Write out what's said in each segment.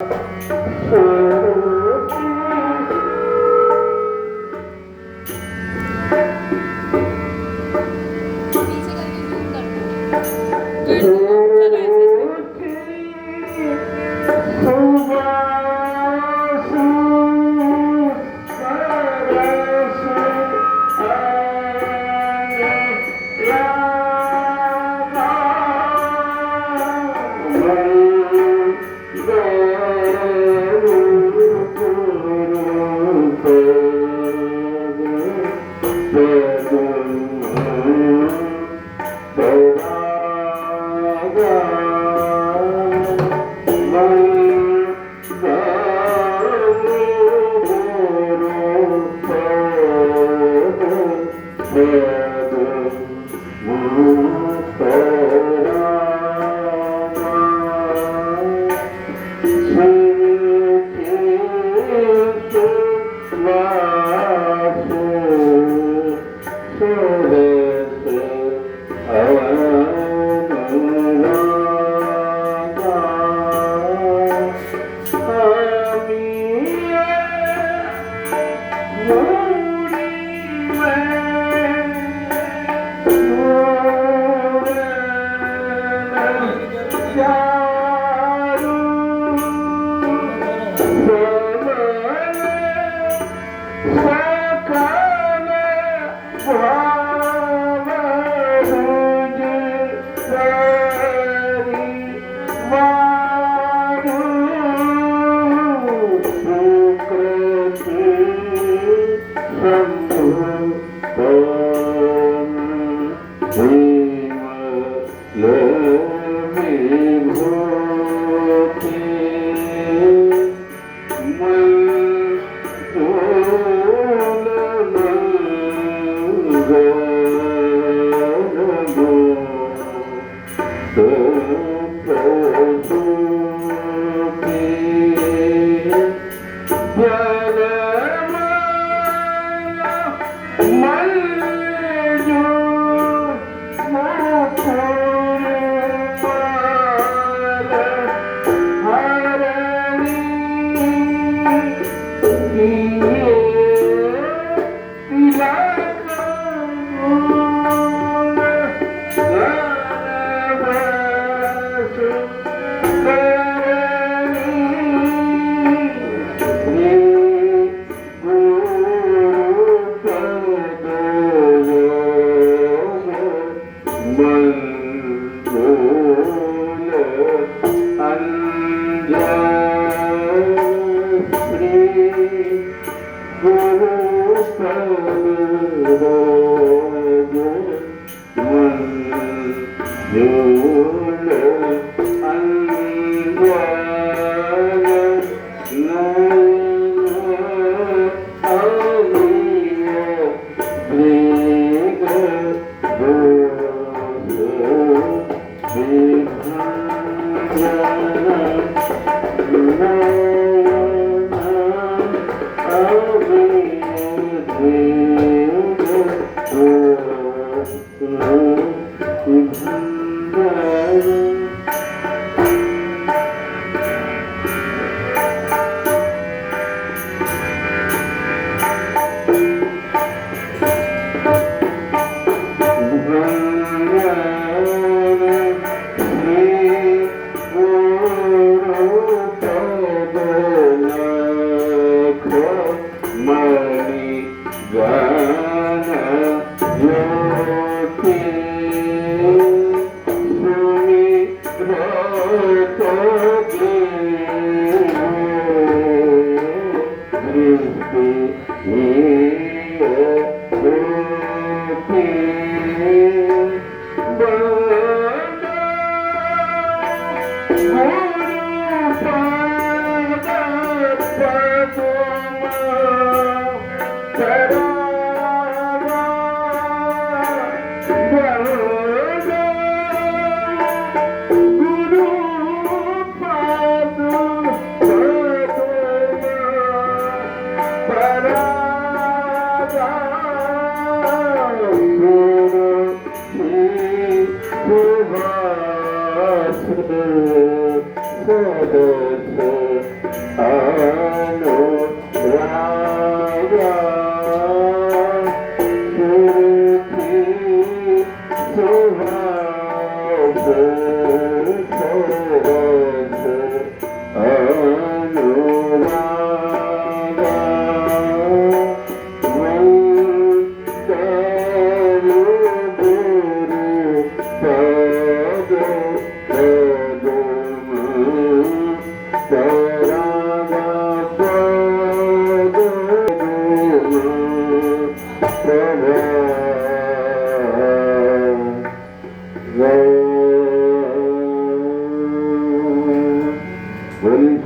Guru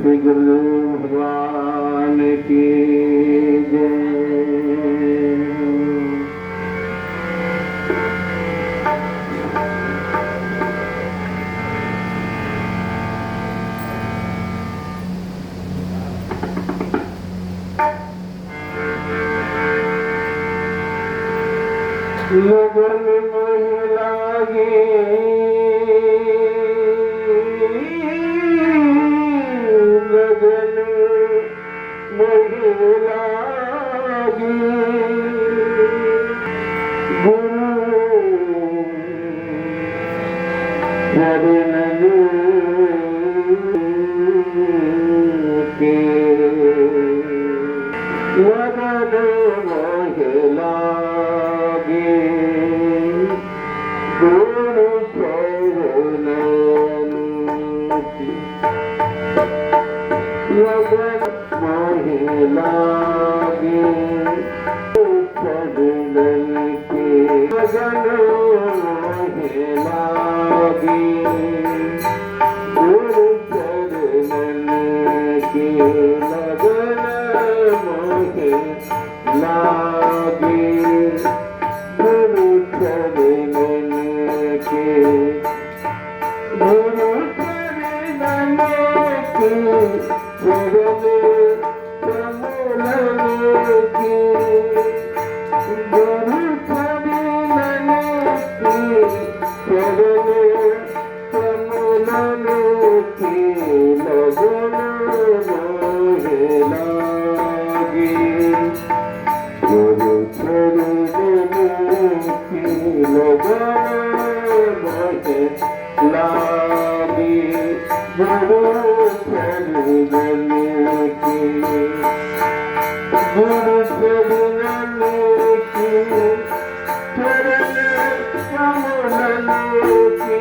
Shri गुरु भगवान की लगन महिला लगन महिला गुरु चरण के लगन महिला गुरु चरण लगन महिला चरण के लगन महिला गुरु चरण के लगन महिला गुरु चरण के गुरु चरण के चरण कमलन के गुरु चरण के चरण कमलन के लगन महिला गुरु चरण की लगन महिला गुरु चरण की गुरु चरण की चरण कमलन की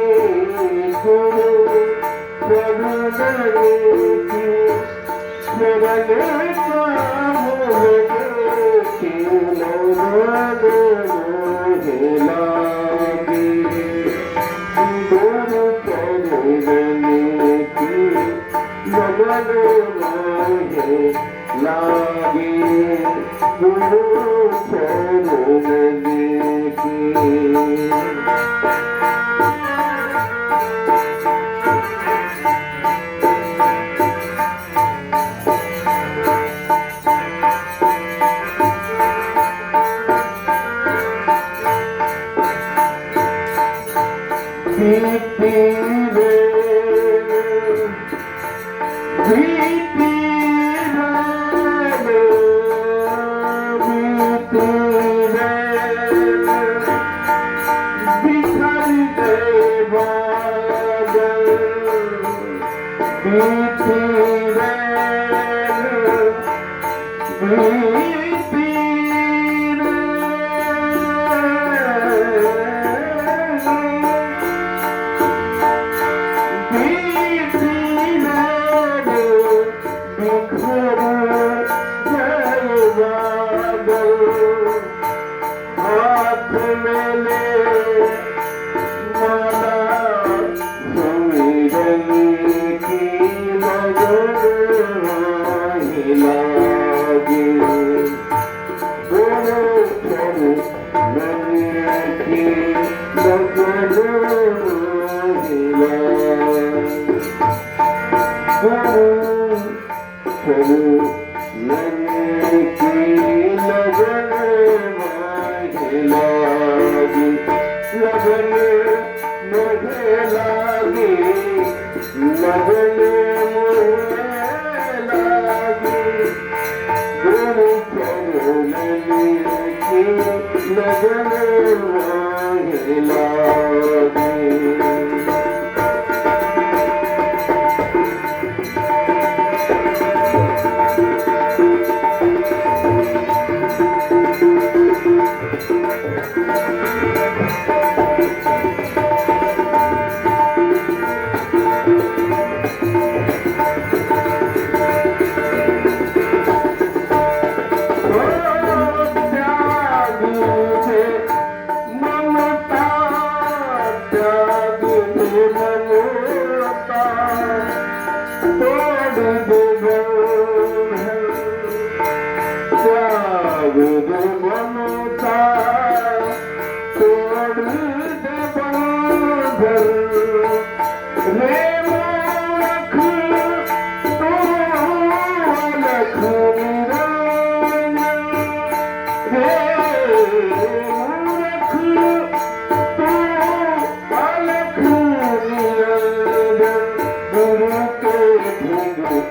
गुरु चरण की चरण कमलन की लगन महिला गुरु चरण की लगन महिला गुरु चरण की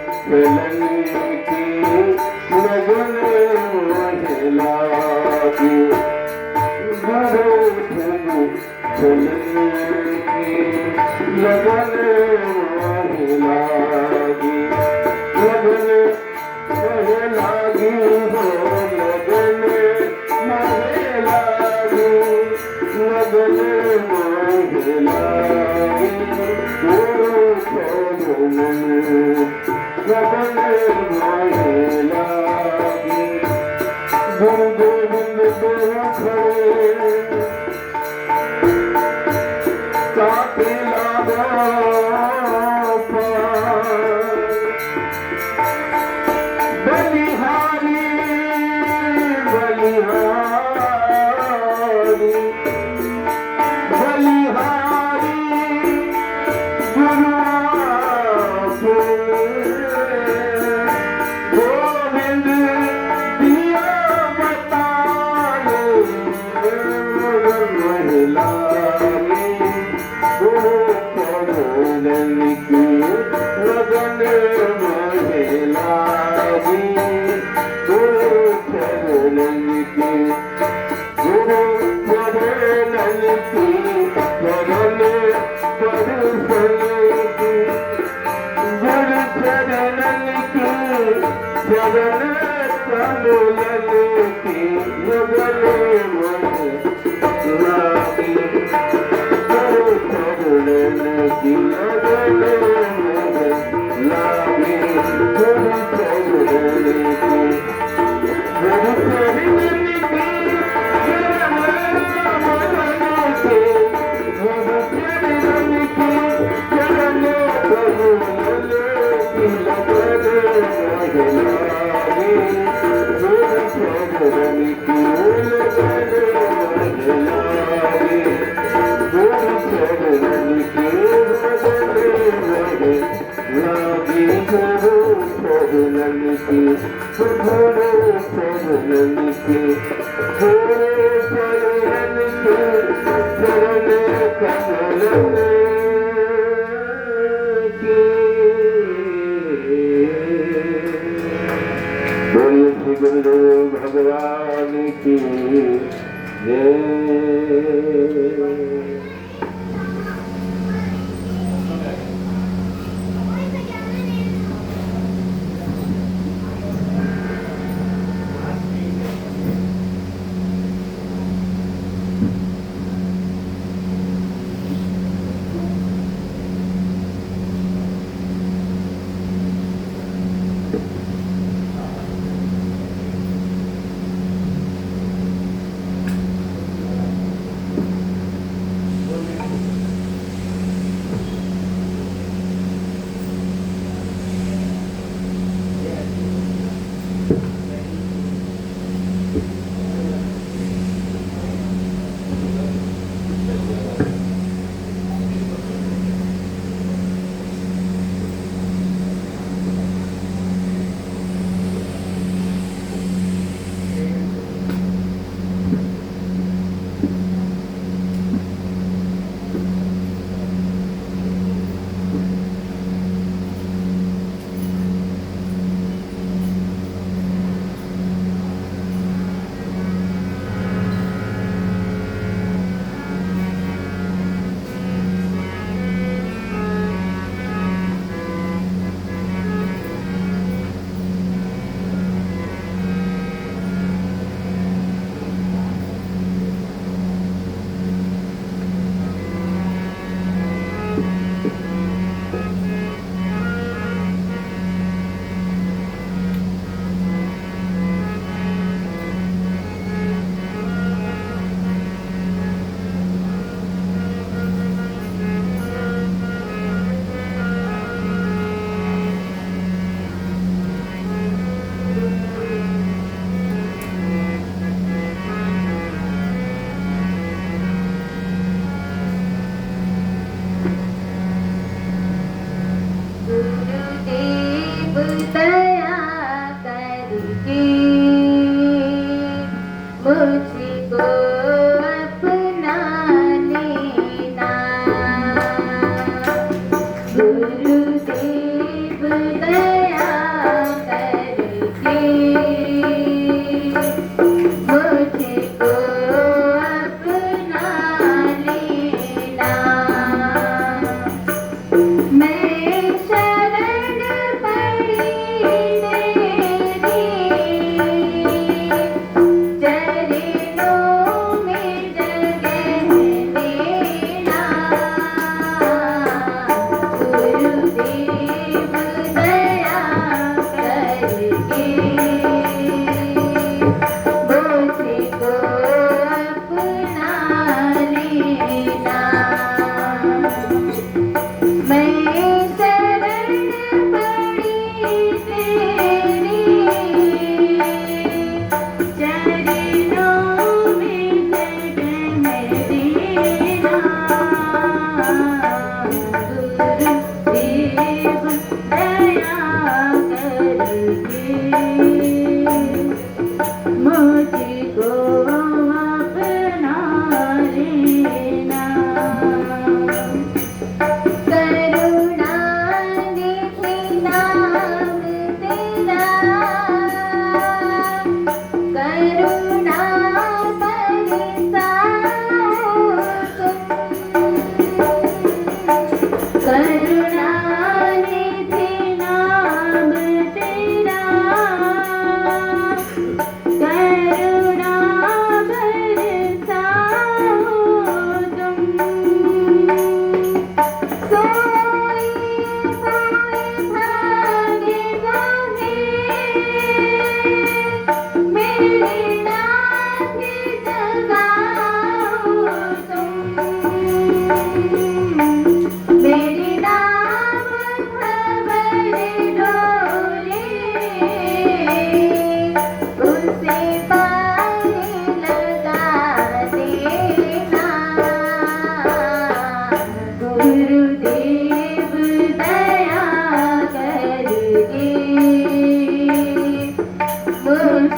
चलने की लगन मोहे लागी गुरु धनु चलने की लगन मोहे लागी लगन मोहे लागी हो लगन मोहे लागी लगन मोहे लागी गुरु लगन मोहे लागी गुरु गोविंद दो खड़े काटे लागो बलिहारी बलिहारी बलिहारी गोविंद दिया बताए महिलाए गुरु चरण की लगन महिलागी गुरु चरण की गुरु चरण की चरण दर्शन की गुरु चरण की चरण कमलन की लगन महिलागी गुरु चरण की लगन महिलागी गुरु चरण की गुरु चरण की बोलिए श्री गुरुदेव भगवान की जय। गुरुदेव दया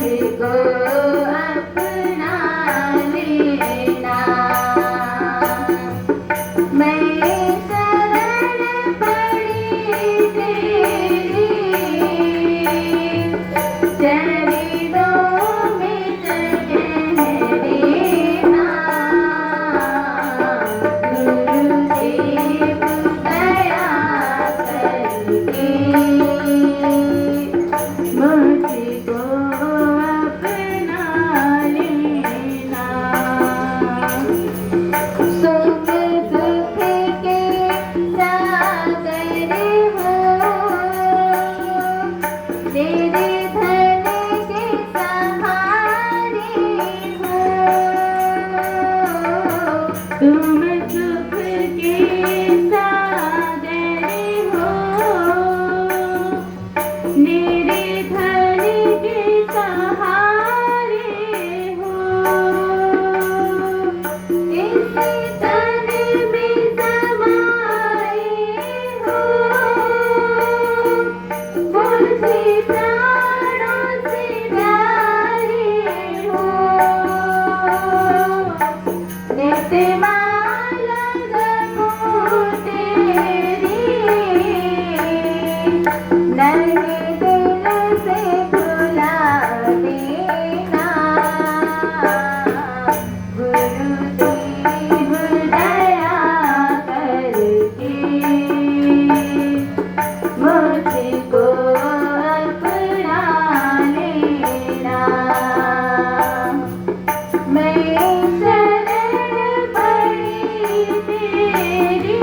मुझको अपना लेना मैं शरण पड़ी तेरी चरणों में जगह देना गुरुदेव दया करके मुझको अपना लेना सुख दुख के सागर हो तेरे धन के सहारे हो तुम सुख के सागर हो मेरे धन के सहारे हो इस तन में समाए हो मुझे प्राणों से प्यारे हो नित्य माला जपो तेरी नन्हे दिल से भुला देना गुरुदेव दया करके मुझको अपना लेना मैं शरण पड़ी तेरी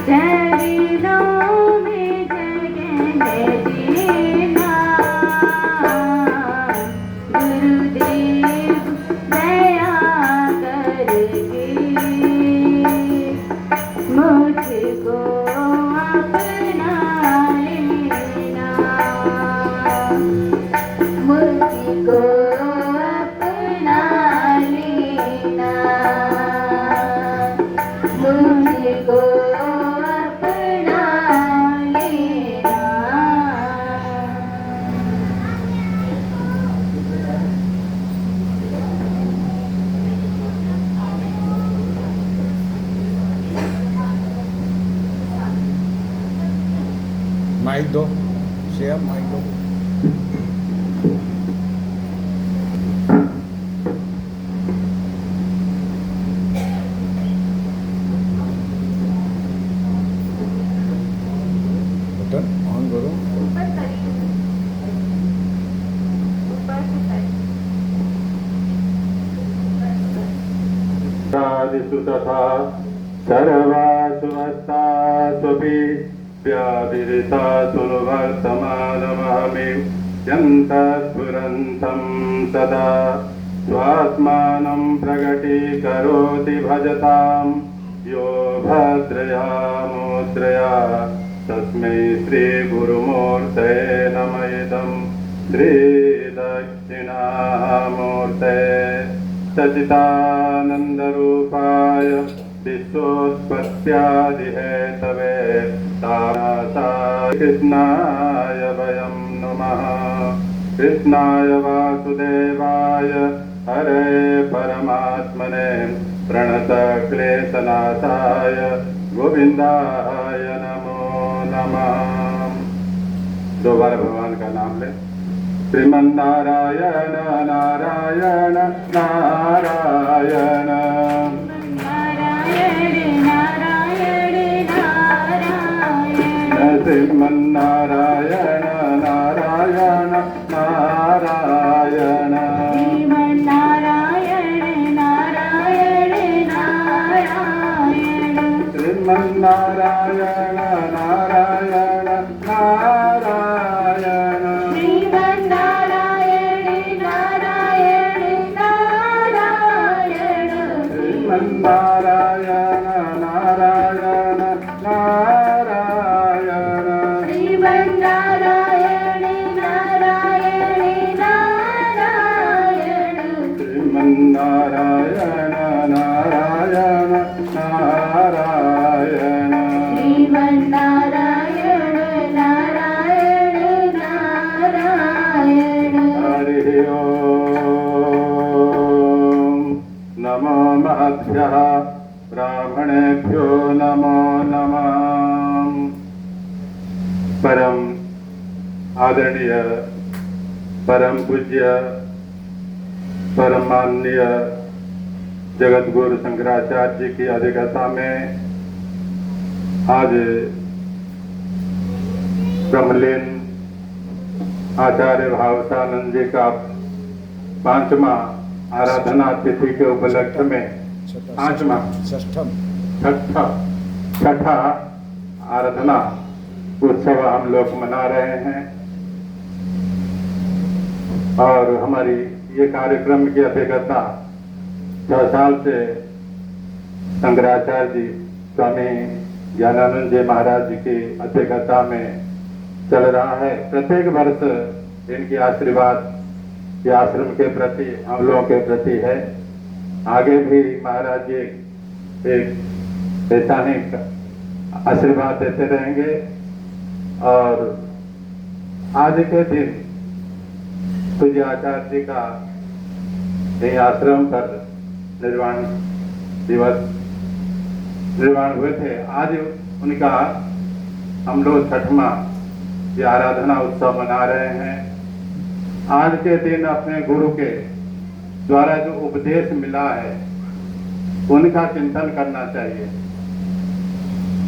चरणों में जगह देना गुरुदेव दया करके मुझको अपना लेना मुझको अपना लेना मुझको अपना लेना माइक दो शेयर माइक दो बटन ऑन करो ऊपर करिए ऊपर से करिए आदिषु तथा सर्वासु हस्तास्वपि व्याविरितासु वर्तमानमहमिव यन्तस्फुरन्तं सदा स्वात्मानं प्रकटीकरोति भजतां यो भद्रया मुद्रया तस्मै श्रीगुरुमूर्तये नमः इदं श्रीदक्षिणामूर्तये सच्चिदानन्दरूपाय विश्वोत्पत्त्यादिहेतवे तासाय कृष्णाय वयं नमः कृष्णाय वासुदेवाय हरे परमात्मने प्रणतक्लेशनाशाय गोविन्दाय नमो नमः दोबारा भगवान का नाम ले श्रीमन्नारायण नारायण नारायण श्रीमन्नारायण नारायण नारायण श्रीमन्नारायण नारायण नारायण श्रीमन्नारायण नारायण नारायण श्रीमन्नारायण नारायण नारायण श्रीमन्नारायण नारायण नारायण आदरणीय परम पूज्य परमान्य जगत गुरु शंकराचार्य जी की अध्यक्षता में आज ब्रह्मलीन आचार्य भावसानंद जी का 5वां आराधना तिथि के उपलक्ष्य में छठा आराधना उत्सव हम लोग मना रहे हैं। और हमारी ये कार्यक्रम की अध्यक्षता 6 साल से शंकराचार्य जी स्वामी ज्ञानानंद जी महाराज जी की अध्यक्षता में चल रहा है। प्रत्येक वर्ष इनकी आशीर्वाद ये आश्रम के प्रति हम लोगों के प्रति है। आगे भी महाराज जी एक ऐसा ही आशीर्वाद देते रहेंगे। और आज के दिन पूज्य आचार्य जी का यही आश्रम पर निर्वाण हुए थे। आज उनका हम लोग 6वां ये आराधना उत्सव मना रहे हैं। आज के दिन अपने गुरु के द्वारा जो उपदेश मिला है उनका चिंतन करना चाहिए।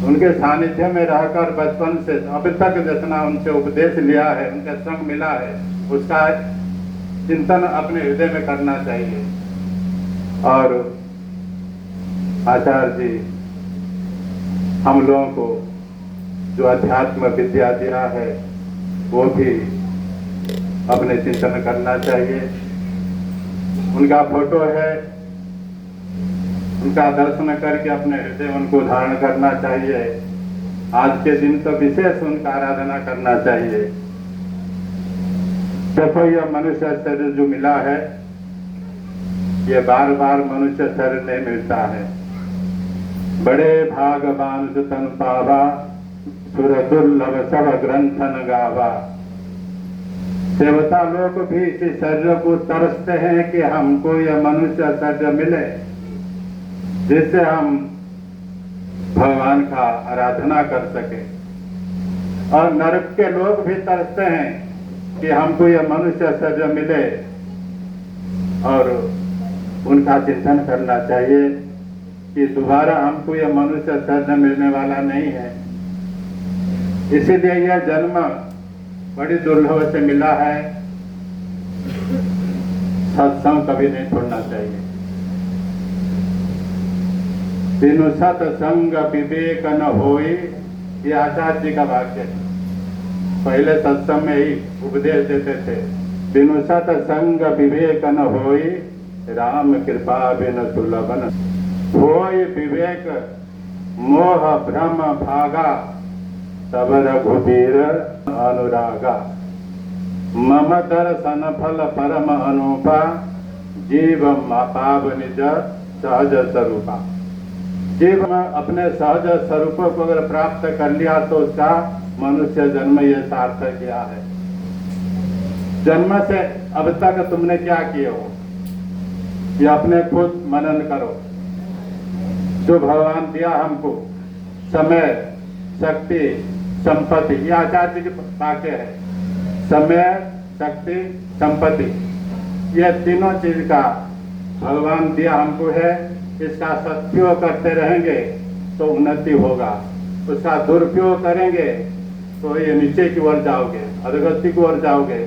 उनके सानिध्य में रहकर बचपन से अब तक जितना उनसे उपदेश लिया है, उनका संग मिला है, उसका चिंतन अपने हृदय में करना चाहिए। और आचार्य जी हम लोगों को जो अध्यात्म विद्या दिया है वो भी अपने चिंतन करना चाहिए। उनका फोटो है, उनका दर्शन करके अपने हृदय उनको धारण करना चाहिए। आज के दिन तो विशेष उनका आराधना करना चाहिए। देखो यह मनुष्य शरीर जो मिला है ये बार बार मनुष्य शरीर नहीं मिलता है। बड़े भागवान तन पावा सुर दुर्लभ सब ग्रंथन गावा। देवता लोग भी इसी शरीर को तरसते हैं कि हमको यह मनुष्य शरीर मिले जिससे हम भगवान का आराधना कर सके। और नरक के लोग भी तरसते हैं कि हमको यह मनुष्य शरीर मिले। और उनका चिंतन करना चाहिए कि दोबारा हमको यह मनुष्य शरीर मिलने वाला नहीं है। इसीलिए यह जन्म बड़ी दुर्लभ से मिला है। सत्संग कभी नहीं छोड़ना चाहिए। बिनु सत्संग विवेक न होई, ये आचार्य जी का वाक्य है। पहले सत्संग में ही उपदेश देते थे, बिनु सत्संग विवेक न होई, राम कृपा बिन सुलभन। होई विवेक मोह भ्रम भागा, तब रघुबीर अनुरागा। मम दर्शन फल परम अनुपा, जीव पाव निज सहज स्वरूपा। जीव अपने सहज स्वरूप को अगर प्राप्त कर लिया तो उसका मनुष्य जन्म ये सार्थक किया है। जन्म से अब तक तुमने क्या किए हो ये अपने खुद मनन करो। जो भगवान दिया हमको समय, शक्ति, संपत्ति, ये आचार्य जी के वाक्य है। समय, शक्ति, संपत्ति, ये तीनों चीज का भगवान दिया हमको है। इसका सदुपयोग करते रहेंगे तो उन्नति होगा। उसका दुरुपयोग करेंगे तो ये नीचे की ओर जाओगे, अधोगति की ओर जाओगे।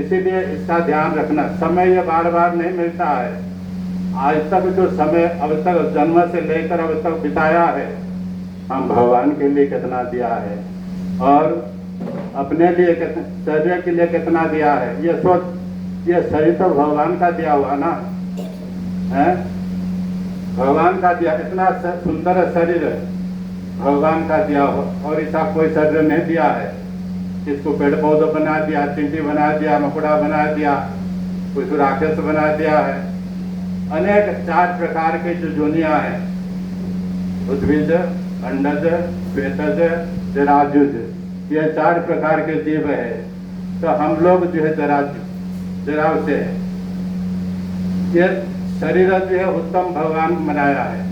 इसीलिए इसका ध्यान रखना। समय ये बार बार नहीं मिलता है। आज तक जो समय अब तक जन्म से लेकर अब तक बिताया है, हम भगवान के लिए कितना दिया है और अपने लिए शरीर के लिए कितना दिया है। ये सोच, ये शरीर तो भगवान का दिया हुआ ना है, भगवान का दिया। इतना सुंदर शरीर भगवान का दिया हो और ऐसा कोई शरीर नहीं दिया है। इसको पेड़ पौधे बना दिया, चींटी बना दिया, मकुड़ा बना दिया, कुछ राक्षस बना दिया है। अनेक 4 प्रकार के जो जोनियां हैं, उद्भिज, अंडज, श्वेतज, जराजुज, ये 4 प्रकार के जीव है। तो हम लोग जो है जराव से है। ये शरीर जो है उत्तम भगवान बनाया है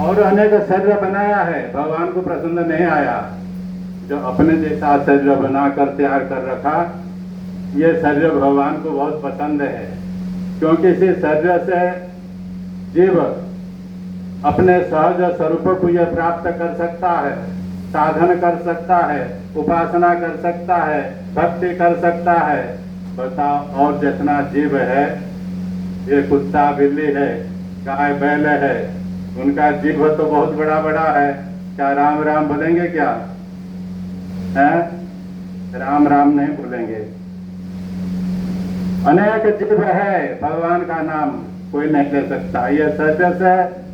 और अनेक शरीर बनाया है, भगवान को प्रसन्न नहीं आया। जो अपने जैसा शरीर बनाकर तैयार कर रखा, ये शरीर भगवान को बहुत पसंद है, क्योंकि इसी शरीर से जीव अपने सहज स्वरूप को यह प्राप्त कर सकता है, साधन कर सकता है, उपासना कर सकता है, भक्ति कर सकता है। बताओ, और जितना जीव है, ये कुत्ता बिल्ली है, गाय बैल है, उनका जीव तो बहुत बड़ा बड़ा है। क्या राम राम बोलेंगे? क्या है? राम राम नहीं बोलेंगे। अनेक जीव है, भगवान का नाम कोई नहीं ले सकता। ये सत्य से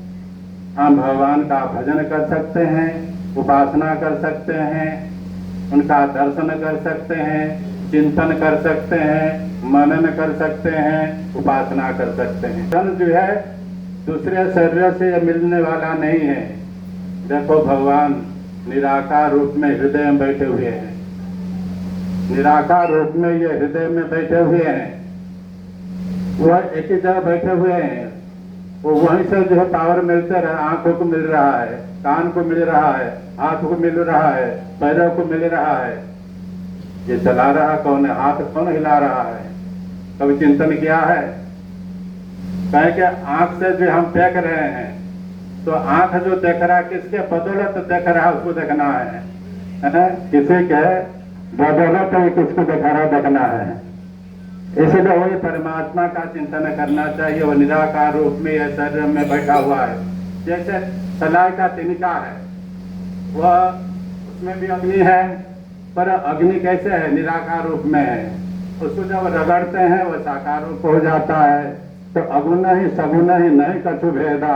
हम भगवान का भजन कर सकते हैं, उपासना कर सकते हैं, उनका दर्शन कर सकते हैं, चिंतन कर सकते हैं, मनन कर सकते हैं, उपासना कर सकते हैं। धन जो है दूसरे शरीर से मिलने वाला नहीं है। देखो, भगवान निराकार रूप में हृदय में बैठे हुए हैं। निराकार रूप में ये हृदय में बैठे हुए हैं। वह एक ही जगह बैठे हुए हैं। वो वहीं से जो है पावर मिलते रहे। आंखों को मिल रहा है, कान को मिल रहा है, हाथ को मिल रहा है, पैरों को मिल रहा है। ये चला रहा कौन है? हाथ कौन हिला रहा है? कभी चिंतन किया है? कहे कि आंख से जो हम देख रहे हैं, तो आंख जो देख रहा है किसके बदौलत देख रहा है? उसको देखना है। किसी के बदौलत किसको देखा रहा देखना है। इसलिए वही परमात्मा का चिंतन करना चाहिए। वो निराकार रूप में यह शरीर में बैठा हुआ है। जैसे सलाई का तिनका है, वह उसमें भी अग्नि है, पर अग्नि कैसे है? निराकार रूप में है। उसको जब रगड़ते हैं वह साकार रूप हो जाता है। तो अगुण ही सगुण ही नहीं कछु भेदा।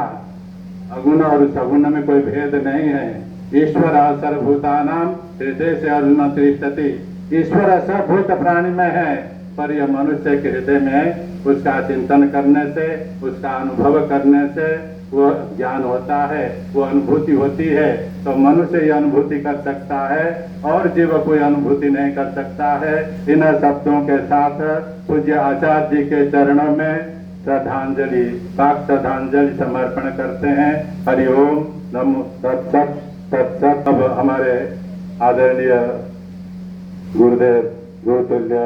अगुण और सगुण में कोई भेद नहीं है। ईश्वर सर्वभूतानाम हृदय से अरुण तिष्ठति। ईश्वर सर्वभूत प्राणी में है, पर यह मनुष्य के हृदय में है। उसका चिंतन करने से, उसका अनुभव करने से वो ज्ञान होता है, वो अनुभूति होती है। तो मनुष्य यह अनुभूति कर सकता है और जीव कोई अनुभूति नहीं कर सकता है। इन शब्दों के साथ पूज्य आचार्य जी के चरणों में श्रद्धांजलि, पाक श्रद्धांजलि समर्पण करते हैं। हरिओम नमो तत्सत तत्सत। अब हमारे आदरणीय गुरुदेव गुरुतुल्य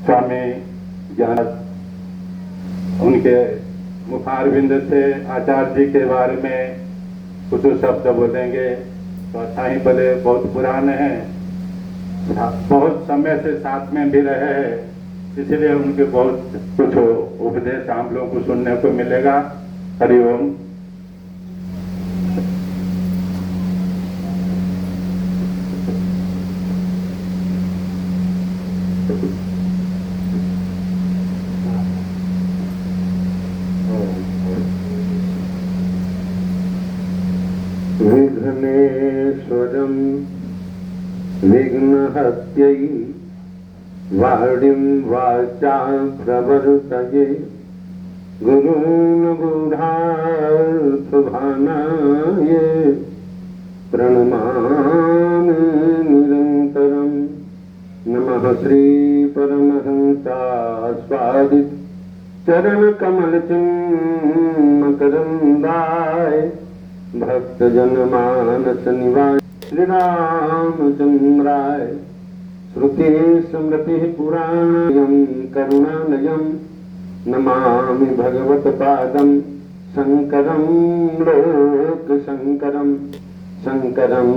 स्वामी ज्ञान, उनके मुखारविंद से आचार्य जी के बारे में कुछ शब्द बोलेंगे। तो अच्छा ही बोले, बहुत पुराने हैं, बहुत समय से साथ में भी रहे हैं, इसलिए उनके बहुत कुछ उपदेश हम लोगों को सुनने को मिलेगा। हरिओम। विघ्नेश्वरं विघ्नहत्यै वाणीं वाचा प्रवर्तये गुरून् गूढार्थभानाय प्रणमामि निरन्तरं। नमः श्री परमहंसास्वादित चरणकमलचिन्मकरन्दाय भक्तजनमानस निवास श्री रामचंद्राय। श्रुति स्मृति पुराणं करुणालयं नमामि भगवत पादं शंकरं लोकशंकरं। शंकरं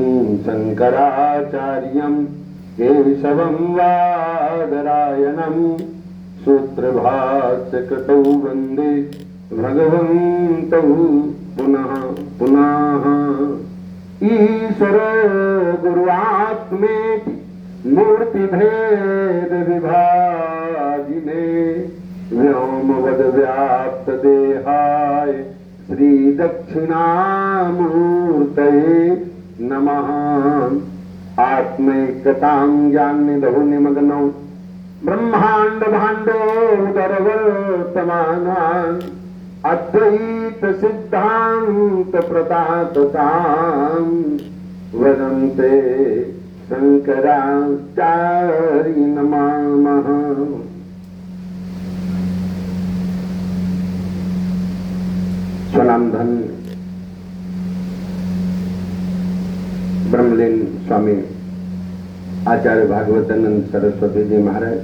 शंकराचार्यं केशवं वादरायणं सूत्रभाष्यकृतौ वन्दे भगवन्तौ पुनः पुनः। ईश्वरो गुरुआत्मेति मूर्तिभेद विभागिने व्योमवद व्याप्त देहाय श्री दक्षिणामूर्तये नमः। आत्मैकतां ज्ञाननिधौ निमग्नौ ब्रह्मांड भाण्डोदरवर्तमानान् अद्वैत सिद्धांत प्रतापतां वदन्ते शंकराचार्य नमः। स्वनामधन ब्रह्मलीन स्वामी आचार्य भागवतानंद सरस्वती जी महाराज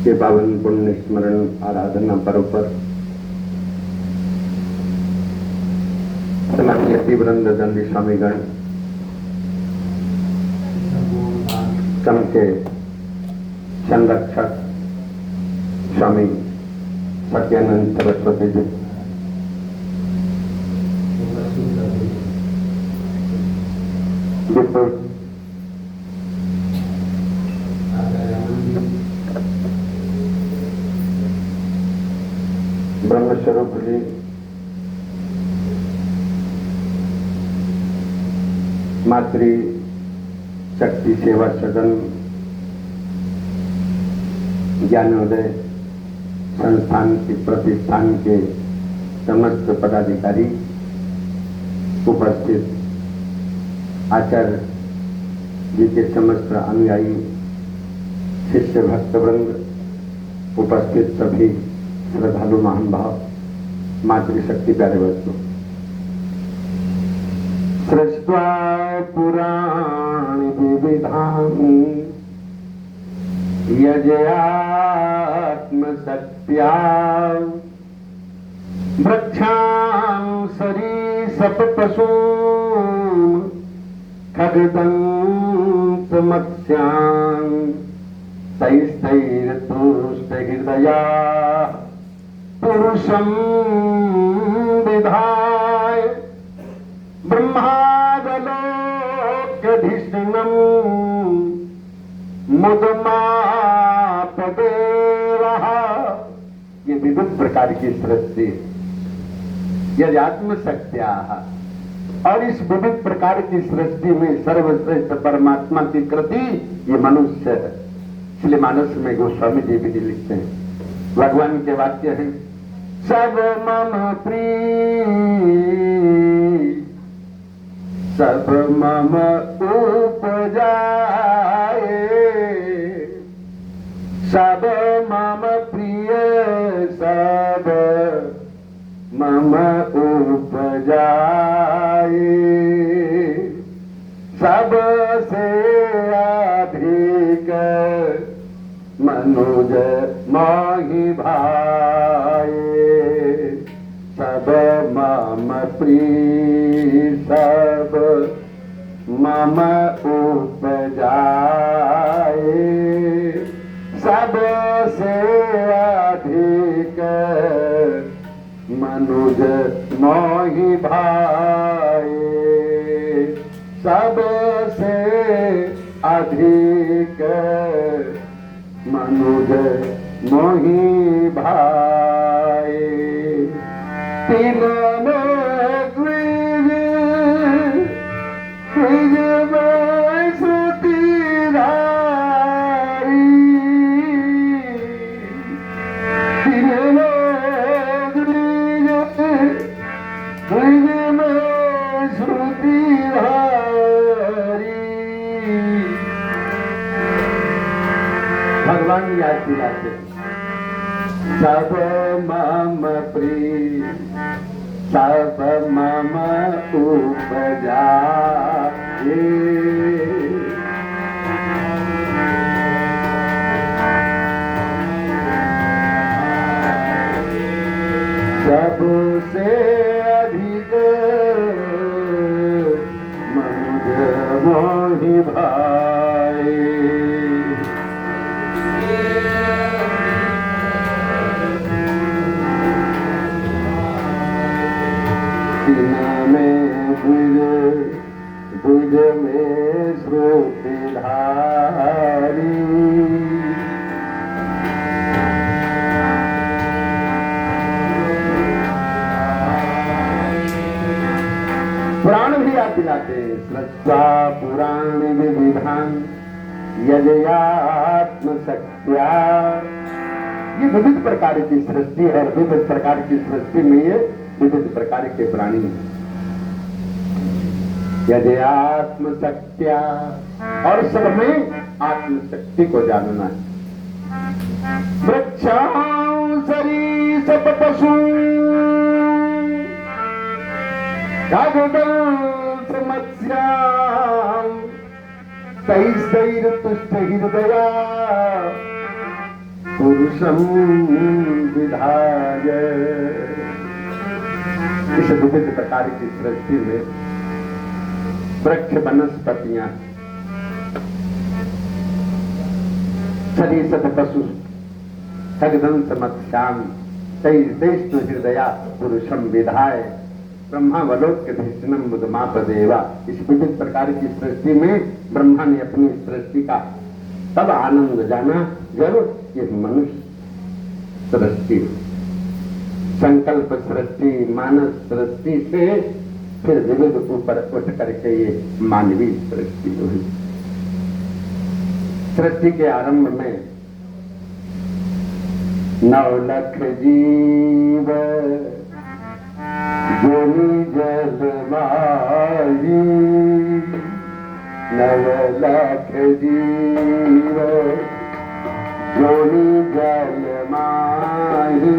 के पावन पुण्य स्मरण आराधना पर्व पर समाज यतिवृंद दंडी स्वामीगण संघ के संरक्षक स्वामी सत्यानंद सरस्वती जी, विपुल ब्रह्मस्वरूप जी, मातृ शक्ति सेवा सदन ज्ञानोदय संस्थान के प्रतिष्ठान के समस्त पदाधिकारी, उपस्थित आचार्य जी के समस्त अनुयायी, शिष्य भक्तवृंद, उपस्थित सभी श्रद्धालु महान भाव, मातृशक्ति प्यारे वस्तु, सृष्ट्वा पुराण विविधानि यजयात्म सत्या वृक्षां सरीसप पशून् खगदंत मत्स्यान् तैस्तैर्तुष्ट हृदया पुरुषं विधाय ब्रह्मावलोक्यधिष्ठिनं मुदमापदेवः। ये विविध प्रकार की सृष्टि यदि आत्मशक्त्या, और इस विविध प्रकार की सृष्टि में सर्वश्रेष्ठ परमात्मा की कृति ये मनुष्य है। इसलिए मानस में गोस्वामी जी भी लिखते हैं, भगवान के वाक्य हैं, सब मम प्रिय सब मम उपजाए, सब मम प्रिय सब मम उपजाए, सबसे अधिक मनुज मोहि भाए, सब मम प्रिय सब मम उपजाए, सबसे अधिक मनुज मोहि भाए, सबसे अधिक मनुज मोहि भाए। तीन में द्विज द्विज में श्रुतिधारी, तीन में द्विज द्विज में श्रुतिधारी। भगवान याद दिलाते, सब मम प्रिय सब मम उपजाए, सबसे अधिक मनुज मोहि भाए, बुझ में श्रुतिधारी, पुराण भी याद दिलाते, सृष्टा पुराण विविधान यजयात्म शक्त्या। ये विविध प्रकार की सृष्टि है, विविध प्रकार की सृष्टि में ये विविध प्रकार के प्राणी हैं। यदि आत्मशक्त्या, और सब में आत्मशक्ति को जानना है। वृक्षां सरीसप पशु खगदं तैस्तैर्तुष्ट हृदया पुरुषम विधाय। इस विविध प्रकार की सृष्टि में वृक्ष वनस्पतियां, सरीसृप पशु, खगदंश मत्स्याम तैस्तैस्तु हृदया पुरुषम विधाय ब्रह्मावलोक्य भीषणम मुदमापदेवा। इस विविध प्रकार की सृष्टि में ब्रह्मा ने अपनी सृष्टि का तब आनंद जाना जब ये मनुष्य सृष्टि, संकल्प सृष्टि, मानस सृष्टि से फिर विविध ऊपर उठ करके ये मानवीय सृष्टि हुई। सृष्टि के आरंभ में 9 लाख जीव जोनि जल माही, 9 लाख जीव जोनि जल माही,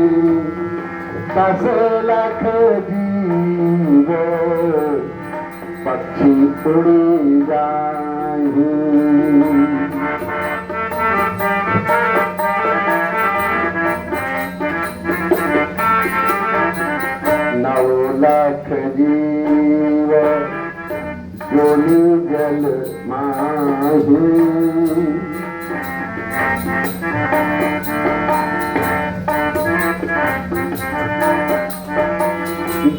10 लाख जीव पक्षी उड़ी जाही। 9 लाख जीव जोनि जल माही,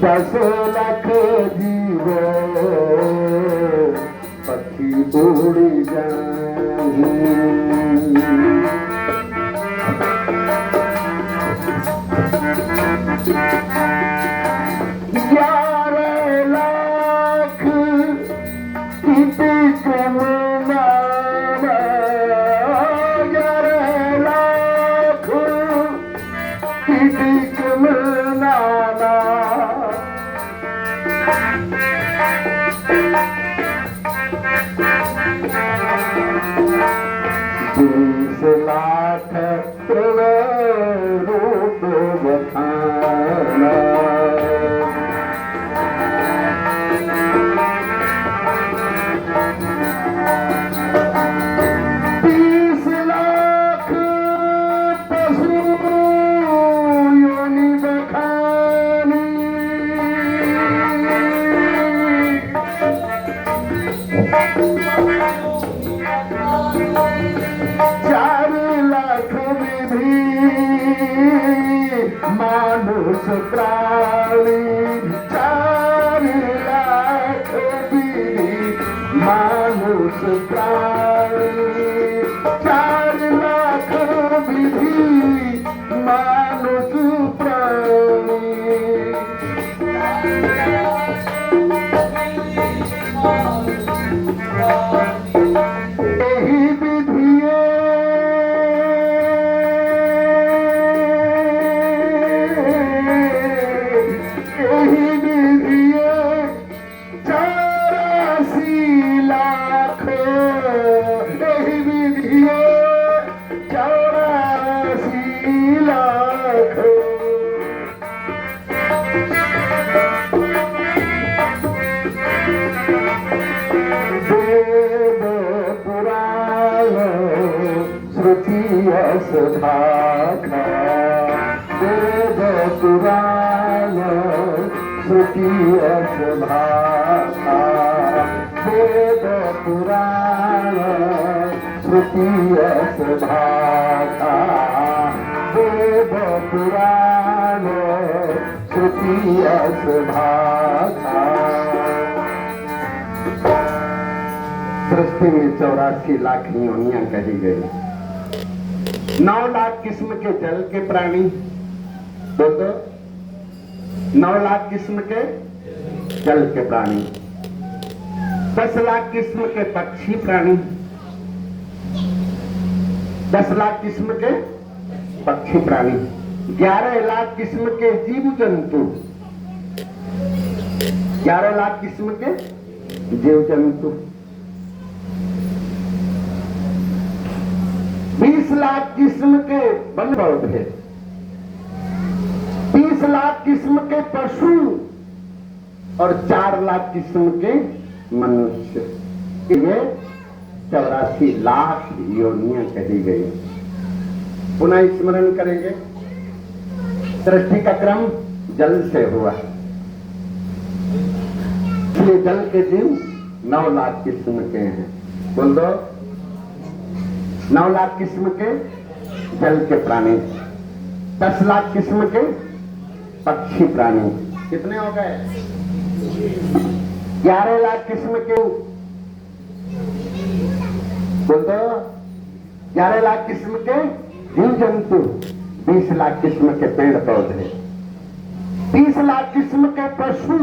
10 लाख जीव पक्षी उड़ी जाही। 11 लाख कीट क्रमना, 11 लाख कीट क्रमना, 20 लाख रूप बखाना, 20 लाख पशु योनि बखानी, 4 लाख विधि मानुष प्राणी, 4 लाख विधि मानुष प्राणी, 4 लाख विधि मानुष प्राणी। यही विधिये भाखा, वेद पुराण श्रुति अस भाखा, वेद पुराण श्रुति अस भाखा, वेद पुराण श्रुति अस भाखा। सृष्टि में 84 लाख योनियां कही गई, 9 लाख किस्म के जल के प्राणी, तो 9 लाख किस्म के जल के प्राणी, 10 लाख किस्म के पक्षी प्राणी, 10 लाख किस्म के पक्षी प्राणी, 11 लाख किस्म के जीव जंतु, 11 लाख किस्म के जीव जंतु, 20 लाख किस्म के वन पौधे, 30 लाख किस्म के पशु और 4 लाख किस्म के मनुष्य। ये 84 लाख योनियां कही गई। पुनः स्मरण करेंगे। सृष्टि का क्रम जल से हुआ, इसलिए जल के जीव 9 लाख किस्म के हैं। बोल दो, 9 लाख किस्म के जल के प्राणी, 10 लाख किस्म के पक्षी प्राणी। कितने हो गए? 11 लाख किस्म के, बोल दो, 11 लाख किस्म के जीव जंतु, 20 लाख किस्म के पेड़ पौधे, 30 लाख किस्म के पशु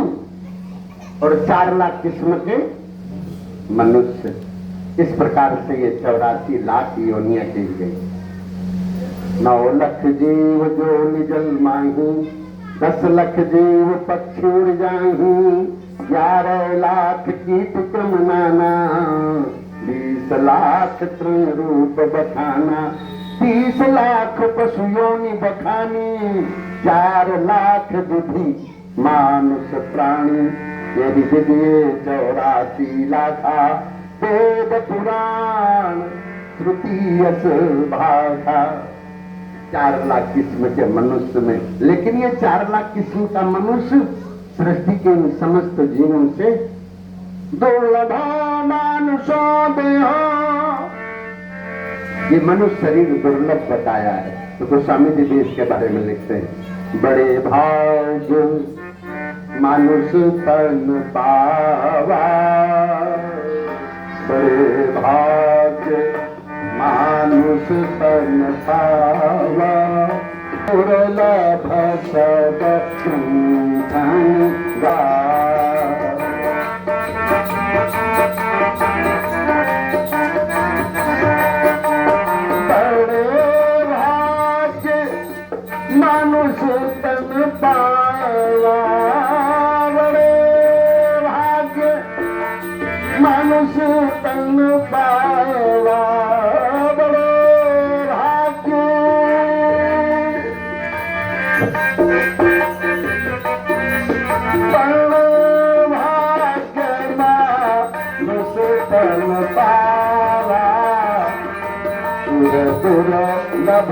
और 4 लाख किस्म के मनुष्य। इस प्रकार से ये 84 लाख योनियां की गई। 9 लाख जीव जो निजल मांगी, 10 लाख जीव पक्षी उड़ जाही, 11 लाख कीट क्रम नाना, 20 लाख तृण रूप बखाना, 30 लाख पशु योनि बखानी, 4 लाख विधि मानुष प्राणी। ये विधि 84 लाखा, वेद पुराण श्रुति यश भाषा। 4 लाख किस्म के मनुष्य में, लेकिन ये 4 लाख किस्म का मनुष्य सृष्टि के इन समस्त जीवों से दुर्लभ मानुषो देहो। ये मनुष्य शरीर दुर्लभ बताया है। तो गोस्वामी जी भी इसके बारे में लिखते हैं, बड़े भाग्य मानुष तन पावा, बड़े भाग्य मानुष तन पावा, दुर्लभ सब चिंतन गा। बड़े भाग्य मानुष तन पावा, बड़े भाग्य मानुष तन पावा, बड़े भाग्य पावा, दुर्लभ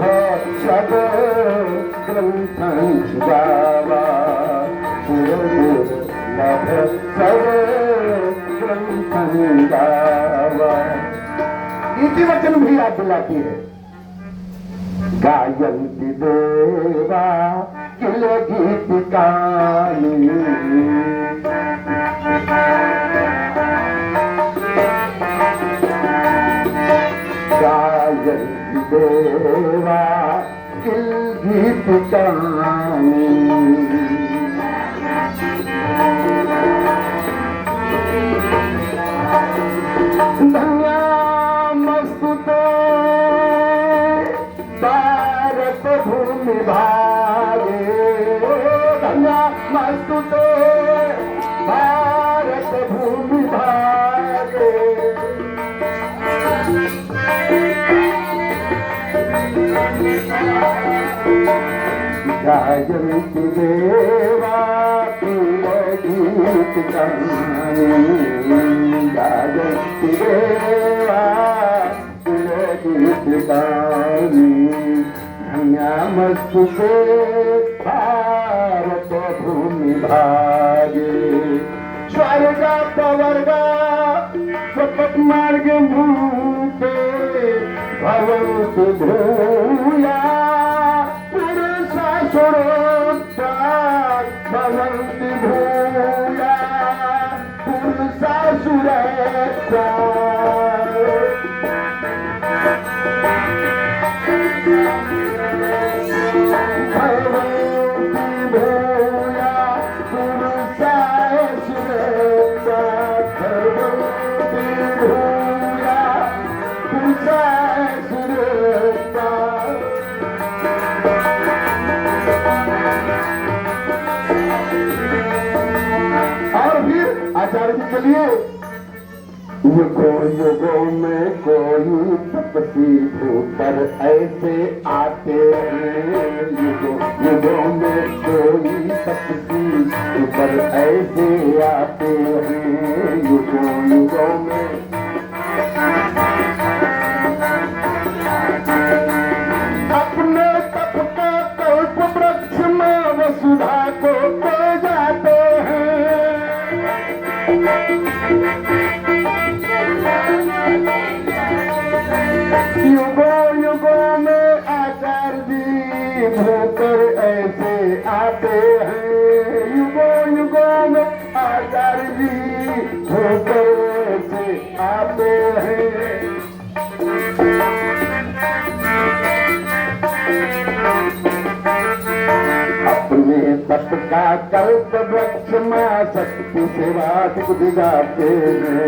सब ग्रंथं गावा, दुर्लभ सब ग्रंथं गावा। इसी वचन भी याद दिलाती है, गायन्ति देवा किल गीतिकानि, गायन्ति देवा किल गीतिकानि। धन्यामस्तुते भारत भूमि भागे, धन्यामस्तुते भारत भूमि भागे। गायन्ति देवा किल गीतिकानि, गायन्ति देवा किल गीतिकानि। धन्यामस्तुते भारत भूमि भागे, स्वर्ग पवर्ग स्वपत् मार्ग भूते, भवन्तु भूया पुरुषासुरोत्था, भवन्ति भूया पुरुषासुरोत्था। आचार्य जी चलिए, युगों युगों में कोई तपसी भूतर ऐसे आते हैं, युगों युगों में कोई तपसी भूतर ऐसे आते हैं, युगों युगों में जाते हैं। अपने तप का कल्प वृक्ष में शक्ति सेवा दुख दिगाते हैं।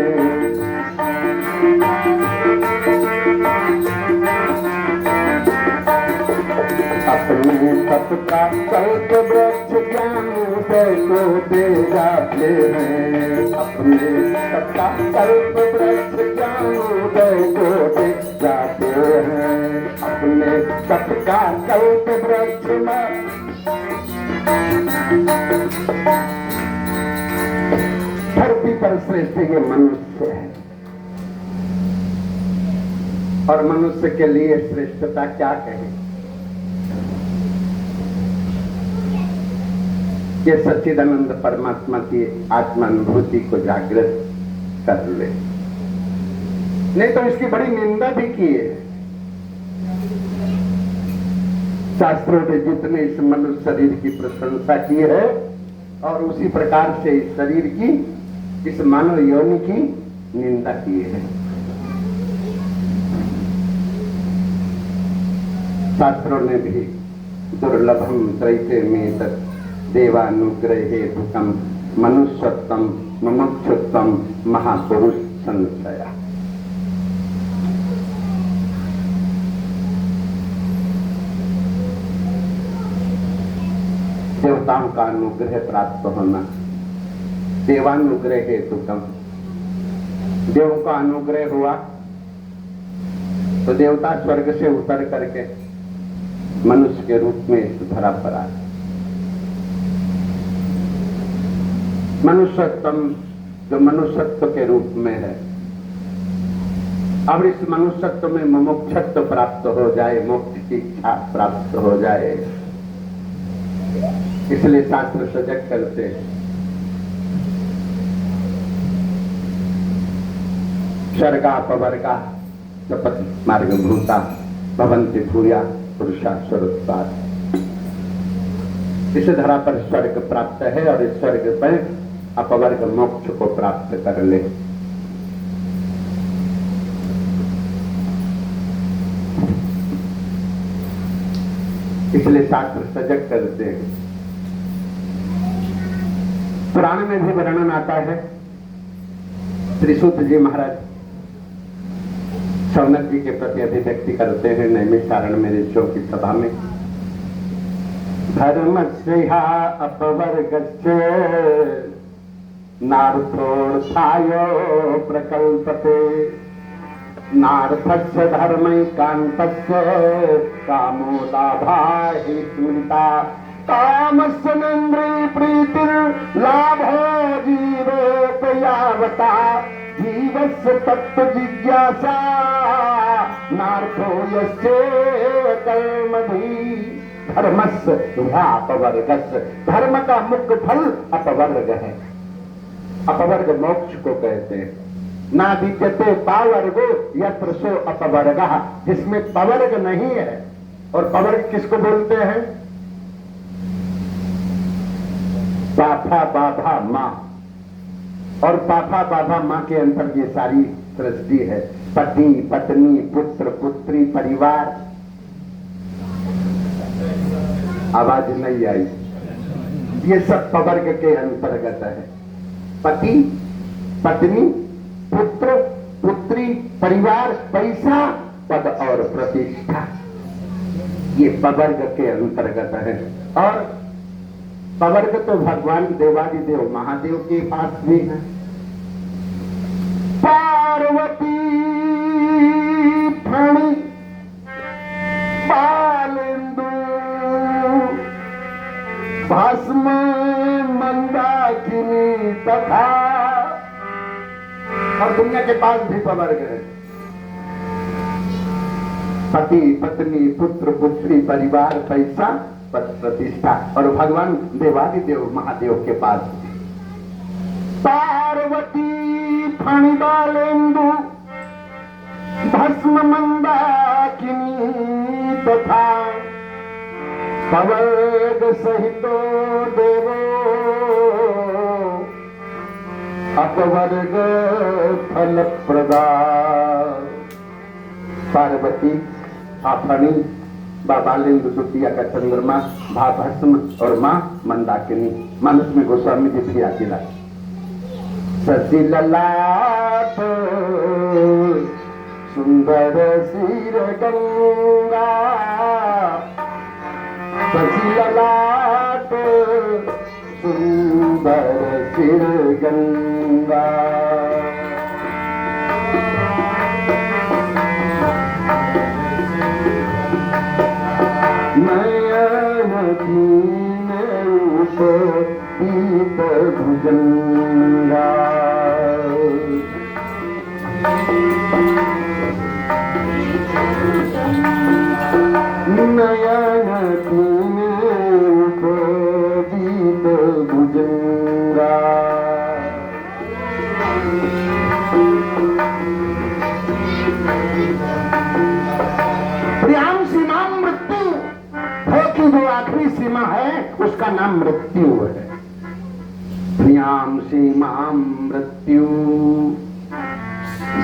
अपने तप का कल्प वृक्ष ज्ञान उदय को दे जाते हैं। अपने तप का कल्प वृक्ष ज्ञान उदय को दे जाते हैं। अपने तप का कल्प वृक्ष में धरती पर श्रेष्ठ ये मनुष्य है, और मनुष्य के लिए श्रेष्ठता क्या कहें। ये सच्चिदानंद परमात्मा की आत्मानुभूति को जागृत कर ले, नहीं तो इसकी बड़ी निंदा भी की है। शास्त्रों ने जितने इस मनुष्य शरीर की प्रशंसा की है, और उसी प्रकार से इस शरीर की, इस मानव योनि की निंदा की है। शास्त्रों ने भी दुर्लभम त्रैते में तत् देवानुग्रहे दुखम मनुष्यत्वम मुमुक्षुत्वम महापुरुष संशया। देवताओं का अनुग्रह प्राप्त होना, देवानुग्रह हेतुकम, देवों का अनुग्रह हुआ तो देवता स्वर्ग से उतर करके मनुष्य के रूप में इस धरा पर आए। मनुष्यत्व जो मनुष्यत्व के रूप में है, अब इस मनुष्यत्व में मुमुक्षत्व प्राप्त हो जाए, मोक्ष की इच्छा प्राप्त हो जाए, इसलिए शास्त्र सजग करते हैं। स्वर्गा अपवर्गा सपथ मार्ग भूता भवन्ति भूया पुरुषा स्वरूपात्। इस धरा पर स्वर्ग प्राप्त है, और इस स्वर्ग पर अपवर्ग मोक्ष को प्राप्त कर ले। इसलिए शास्त्र सजग करते हैं। पुराण में भी वर्णन आता है। श्री सूत जी महाराज शौनक जी के प्रति अभिव्यक्ति करते हैं नैमिषारण्य में ऋषियों की सभा में। धर्मस्य अपवर्गस्य नार्थोर्थायो प्रकल्पते नार्थस्य धर्मैकान्तस्य कामो लाभाहि स्मृता कामस्येन्द्रिय प्रीतिर्लाभो जीवेत यावता जीवस्य तत्व जिज्ञासा नार्थो यस्य कर्मधि धर्मस्य अपवर्गस्य। धर्म का मुख्य फल अपवर्ग है। अपवर्ग मोक्ष को कहते हैं। ना विद्यते पावर्गो यत्र सो अपवर्गः, जिसमें पवर्ग नहीं है। और पवर्ग किसको बोलते हैं? पाफा बाभा माँ, और पाफा बाभा माँ के अंतर ये सारी सृष्टि है। पति पत्नी पुत्र पुत्री परिवार। आवाज नहीं आई। ये सब पवर्ग के अंतर्गत है। पति पत्नी पुत्र पुत्री परिवार पैसा पद और प्रतिष्ठा, ये पवर्ग के अंतर्गत है। और पवर्ग तो भगवान देवादिदेव महादेव के पास भी है। पार्वती फणी बालेंदु भस्म मंदाकिनी तथा, और दुनिया के पास भी पवर्ग है। पति पत्नी पुत्र पुत्री परिवार पैसा पद प्रतिष्ठा, और भगवान देवादिदेव महादेव के पास भी। पार्वती फणिबालेंदु भस्म मंदाकिनी तथा पवर्ग सहितो देवो अपवर्ग फल प्रदा। पार्वती, आफणी, बाबालिंग दुतिया का चंद्रमा, भाभस्म और माँ मंदाकिनी। मानस में गोस्वामी जी भी आती ला शशि ललाट सुंदर सिर गंगा, शशि ललाट सुंदर सिर गंगा। नयन दीन पीत भुजंगा, नयन दीन पीत भुजंगा। प्रियाम सीमा मृत्यु है कि जो आखिरी सीमा है उसका नाम मृत्यु है। प्रियाम सीमा मृत्यु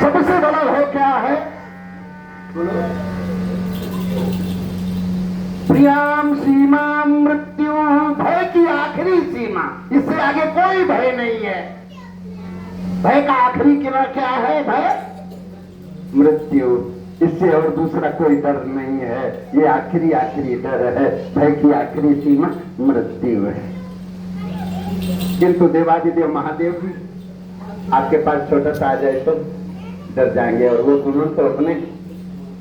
सबसे बड़ा है क्या है? प्रियाम सीमा मृत्यु, भय की आखिरी सीमा, इससे आगे कोई भय नहीं है। भय का आखिरी किला क्या है? भय मृत्यु, इससे और दूसरा कोई डर नहीं है। ये आखिरी डर है। भय की आखिरी सीमा मृत्यु है। किंतु देवादिदेव महादेव भी आपके पास छोटा सा आ जाए तो डर जाएंगे, और वो दोनों तो अपने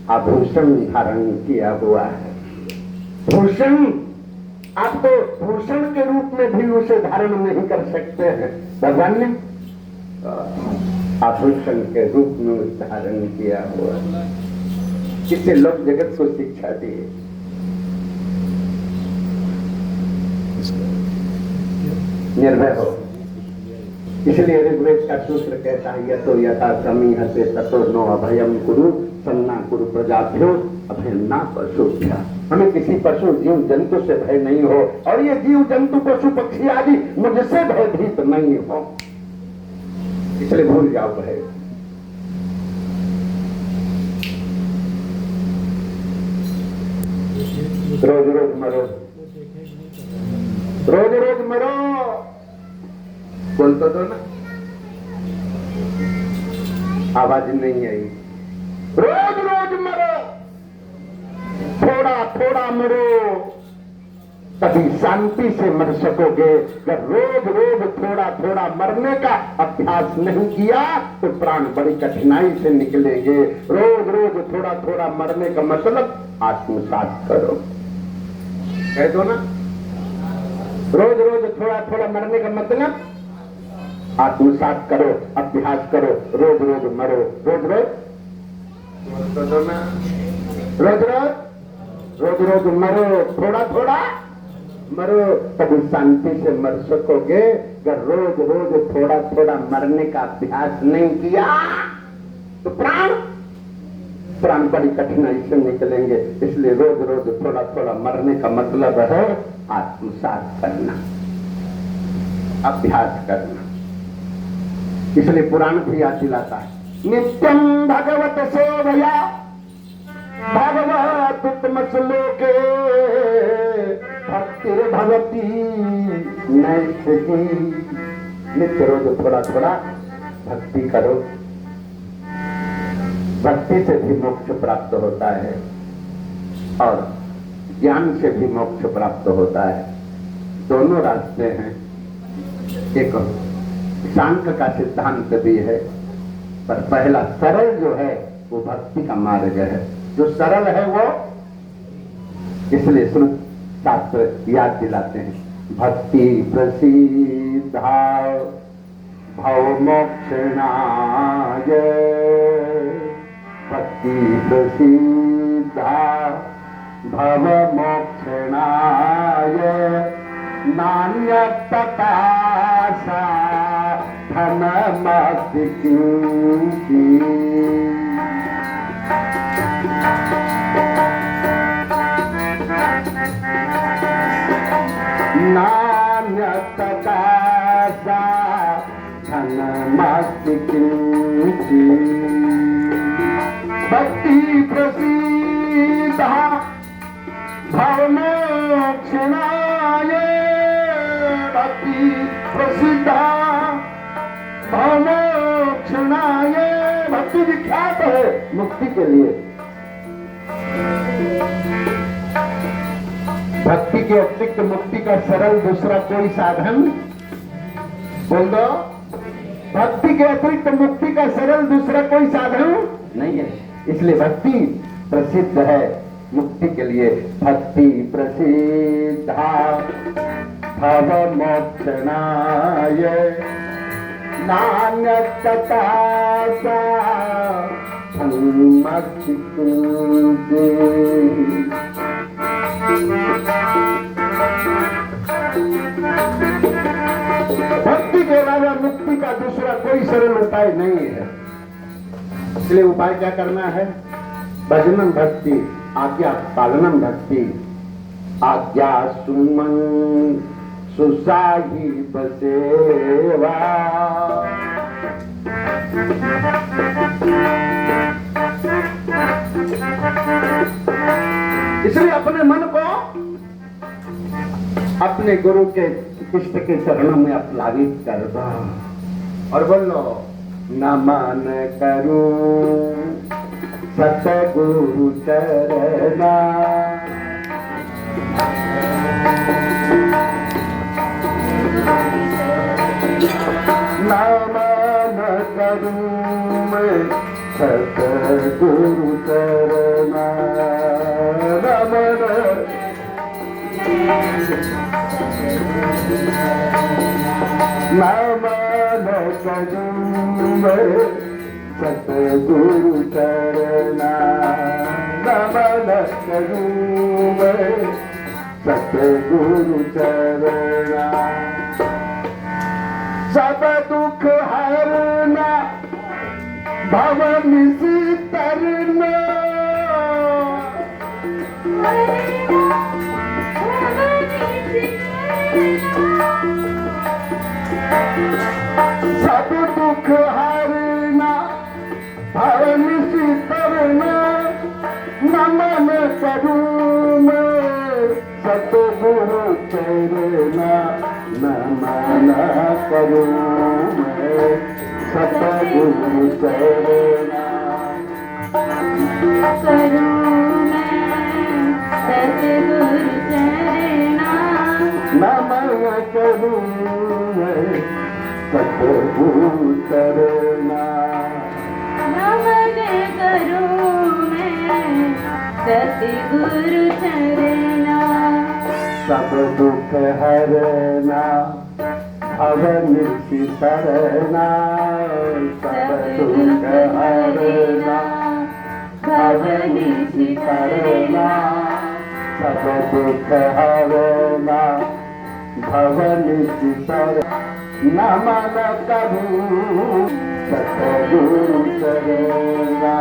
आभूषण धारण किया हुआ है। भूषण, आप तो भूषण के रूप में भी उसे धारण नहीं कर सकते हैं। भगवान ने आभूषण के रूप में उसे धारण किया हुआ, जिससे लोक जगत को शिक्षा दी। निर्भय हो, इसलिए ऋग्वेद का सूत्र कहता है यतो यथा समीहते ततो नो अभयम कुरु सन्ना कुरु प्रजाभ्यो अभयम ना पशुभ्या। हमें किसी पशु जीव जंतु से भय नहीं हो, और ये जीव जंतु पशु पक्षी आदि मुझसे भयभीत नहीं हो, इसलिए भूल जाओ भय। रोज रोज मरो, रोज रोज मरो, बोल तो दो ना, आवाज नहीं आई। रोज रोज मरो, थोड़ा थोड़ा मरो, तभी शांति से मर सकोगे। अगर रोज रोज थोड़ा थोड़ा मरने का अभ्यास नहीं किया तो प्राण बड़ी कठिनाई से निकलेंगे। रोज रोज थोड़ा थोड़ा मरने का मतलब आत्मसात करो, कह दो ना। रोज रोज थोड़ा थोड़ा मरने का मतलब आत्मसात करो, अभ्यास करो। रोज रोज मरो, रोज रोज रोज रोज रोज रोज मरो, थोड़ा थोड़ा मरो, तभी शांति से मर सकोगे। अगर रोज रोज थोड़ा थोड़ा मरने का अभ्यास नहीं किया तो प्राण बड़ी कठिनाई से निकलेंगे। इसलिए रोज रोज थोड़ा थोड़ा मरने का मतलब है आत्मसात करना, अभ्यास करना। इसलिए पुराण भी याद दिलाता है नित्यम भगवत सेवया भगवत उत्तम श्लोके भक्तिर भगवती नैष्ठिकी। नित्य रोज थोड़ा थोड़ा भक्ति करो, भक्ति से भी मोक्ष प्राप्त होता है और ज्ञान से भी मोक्ष प्राप्त होता है। दोनों रास्ते हैं। एक सांख्य का सिद्धांत भी है, पर पहला सरल जो है वो भक्ति का मार्ग है। जो सरल है वो, इसलिए श्रुति शास्त्र याद दिलाते हैं भक्ति प्रसिद्धा भव मोक्षणाय, भक्ति प्रसिद्धा भव मोक्षणाय, नान्यतता साधनमस्ति किंचित्। नान्यतता साधनमस्ति किंचित्। भक्ति प्रसिद्धा मोक्षणाय। भक्ति विख्यात है मुक्ति के लिए। भक्ति के अतिरिक्त मुक्ति का सरल दूसरा कोई साधन बोल दो। भक्ति के अतिरिक्त मुक्ति का सरल दूसरा कोई साधन नहीं है। इसलिए भक्ति प्रसिद्ध है मुक्ति के लिए। भक्ति प्रसिद्धा भव मोक्षणाय नान्यतता सन्मतिकुंजे। भक्ति के अलावा मुक्ति का दूसरा कोई सरल उपाय नहीं है। इसलिए उपाय क्या करना है? भजनम भक्ति, आज्ञा पालनम भक्ति। आज्ञा सुमन सुसाहिब सेवा। इसलिए अपने मन को अपने गुरु के इष्ट के चरणों में अपलावित कर दो और बोलो नमन करूं सतगुरु चरणा। नमन करूं मैं सतगुरु चरणा। नमन नमन करूं मैं सतगुरु चरणा। नमन करूं मैं सतगुरु चरणा। सब दुख हरना भव निसी तरना। सब दुख हरना भव निसी तरना। नमन करूं मैं सतगुरु चरणा। नमन करूं मैं सतगुरु चरणा। करूं मैं सतगुरु चरणा। नमन करूं मैं सतगुरु चरणा। नमन करूं मैं सतगुरु चरणा। सब दुख हरना भव निसी तरना। सब दुख हरना भव निसी तरना। सब दुख हरना भव निसी तरना। नमन करूं सतगुरु चरणा।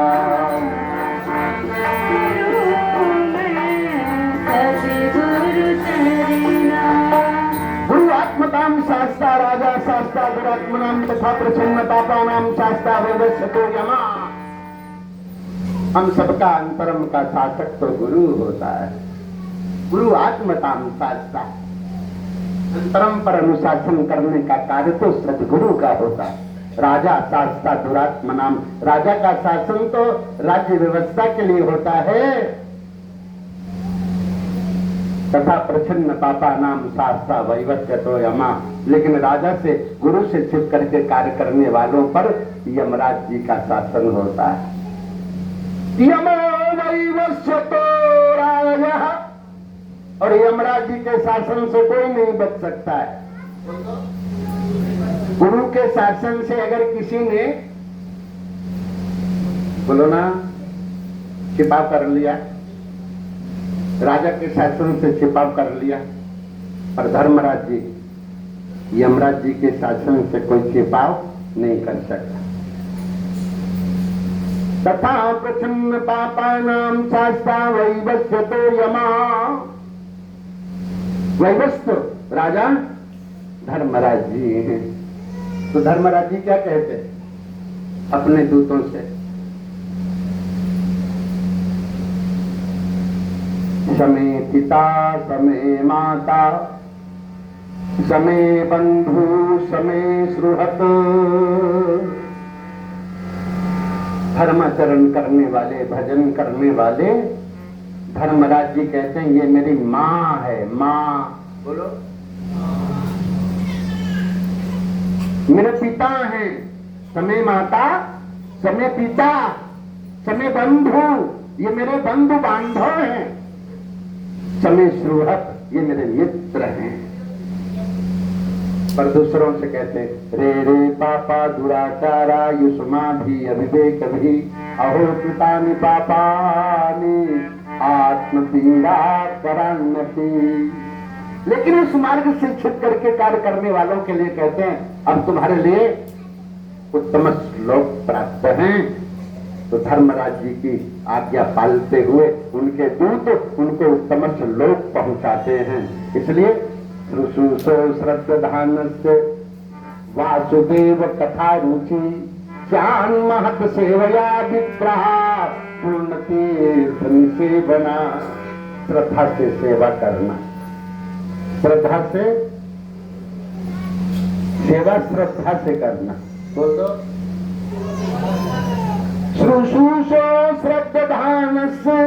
गुरु आत्मताम शास्ता राजा शास्ता दुरात्मनाम तथा प्रसन्न पापानाम शास्ता वैवस्वतो यमा। हम सबका अंतरम का शासक तो गुरु होता है। गुरु आत्मताम शास्ता, अंतरम पर अनुशासन करने का कार्य तो सदगुरु का होता है। राजा शास्ता दुरात्मनाम, राजा का शासन तो राज्य व्यवस्था के लिए होता है। तथा प्रसन्न पापा नाम शास्ता वैवस्वतो यमा। लेकिन राजा से गुरु से छिप करके कार्य करने वालों पर यमराज जी का शासन होता है। यमो वैवस्वतो राजः। और यमराज जी के शासन से कोई नहीं बच सकता है। गुरु के शासन से अगर किसी ने बोलो ना छिपाव कर लिया, राजा के शासन से छिपाव कर लिया, पर धर्मराज जी यमराज जी के शासन से कोई छिपाव नहीं कर सकता। तथा प्रसन्न पापा नाम शास्ता वैवस्वतो यमा। वैवस्व राजा धर्मराज जी हैं। तो धर्मराज जी क्या कहते अपने दूतों से? समे पिता समे माता समे बंधु समे सुहृद। धर्माचरण करने वाले, भजन करने वाले, धर्मराज जी कहते हैं ये मेरी माँ है। माँ बोलो, मेरे पिता हैं। समय माता, समय पिता, समय बंधु, ये मेरे बंधु बांधव हैं। समय सुहृद, ये मेरे मित्र हैं। पर दूसरों से कहते हैं रे रे पापा दुराचारा युष्मा भी अविवेक भी अहो कृतानि पापानि आत्मपीड़ा करान्नति। लेकिन उस मार्ग से छिप करके कार्य करने वालों के लिए कहते हैं अब तुम्हारे लिए उत्तम श्लोक प्राप्त हैं। तो धर्मराज जी की आज्ञा पालते हुए उनके दूत उनको उत्तम श्लोक पहुंचाते हैं। इसलिए श्रुशुषो श्रद्धानस्य वासुदेव कथा रुचि ज्ञान महत सेवया विग्रह पूर्ण तीर्थ निसेवना। श्रद्धा से सेवा करना, श्रद्धा से सेवा, श्रद्धा से करना। बोल दो श्रुशुषो श्रद्धानस्य।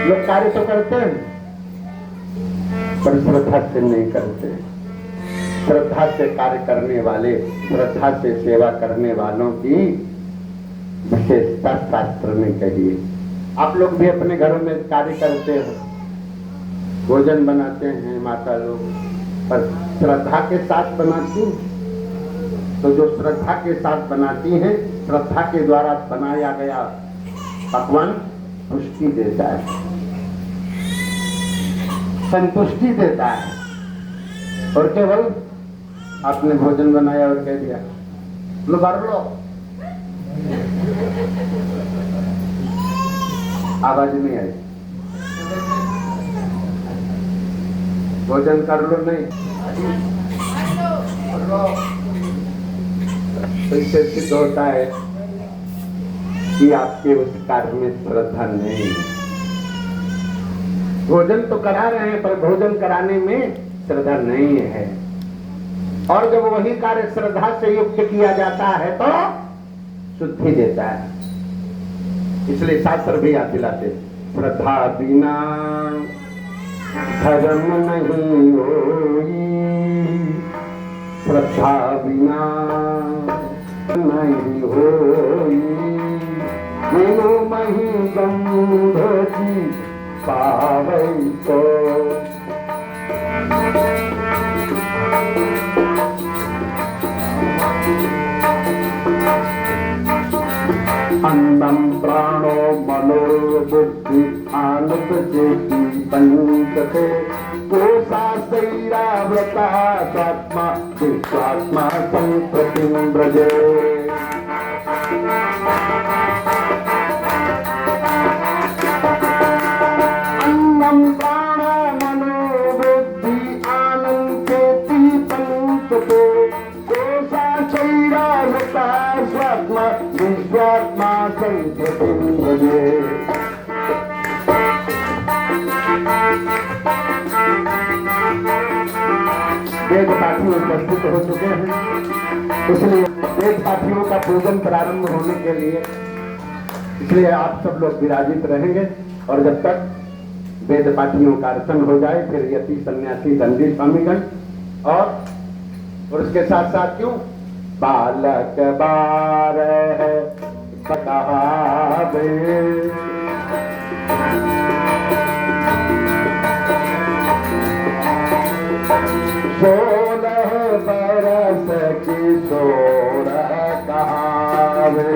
लोग कार्य तो करते हैं पर श्रद्धा से नहीं करते। श्रद्धा से कार्य करने वाले, श्रद्धा से सेवा करने वालों की विशेषता शास्त्र में कही है। आप लोग भी अपने घरों में कार्य करते हो, भोजन बनाते हैं माता लोग, पर श्रद्धा के साथ बनाती हैं। तो जो श्रद्धा के साथ बनाती हैं, श्रद्धा के द्वारा बनाया गया पकवान पुष्टि देता है, संतुष्टि देता है। और केवल आपने भोजन बनाया और कह दिया लो भर लो, आवाज नहीं आई, भोजन कर लो नहीं, तो इससे सिद्ध होता है कि आपके उस कार्य में श्रद्धा नहीं है। भोजन तो करा रहे हैं पर भोजन कराने में श्रद्धा नहीं है। और जब वही कार्य श्रद्धा से युक्त किया जाता है तो शुद्धि देता है। इसलिए शास्त्र भी याद दिलाते श्रद्धा बिना धर्म नहीं होई, श्रद्धा बिना नहीं होई। मेनो मही गंधोजी पावई तो अन्नम प्राणो मनो बुद्धि आनंद चेति पंचते कोशा शरीरा व्रता स्वात्मा विश्वात्मा संप्रतिम ब्रजे। अन्नम प्राणो मनो बुद्धि आनंद चेति पंचते कोशा शरीरा व्रता स्वात्मा विश्वात्मा संप्रतिम ब्रजे। वेद पाठी उपस्थित हो चुके हैं, इसलिए वेद पाठियों का पूजन प्रारंभ होने के लिए इसलिए आप सब लोग विराजित रहेंगे। और जब तक वेद पाठियों का अर्चन हो जाए फिर यति सन्यासी दंडी स्वामीगण और उसके साथ साथ क्यों बालक बारह बतावे 16 बरस किशोर कहावे।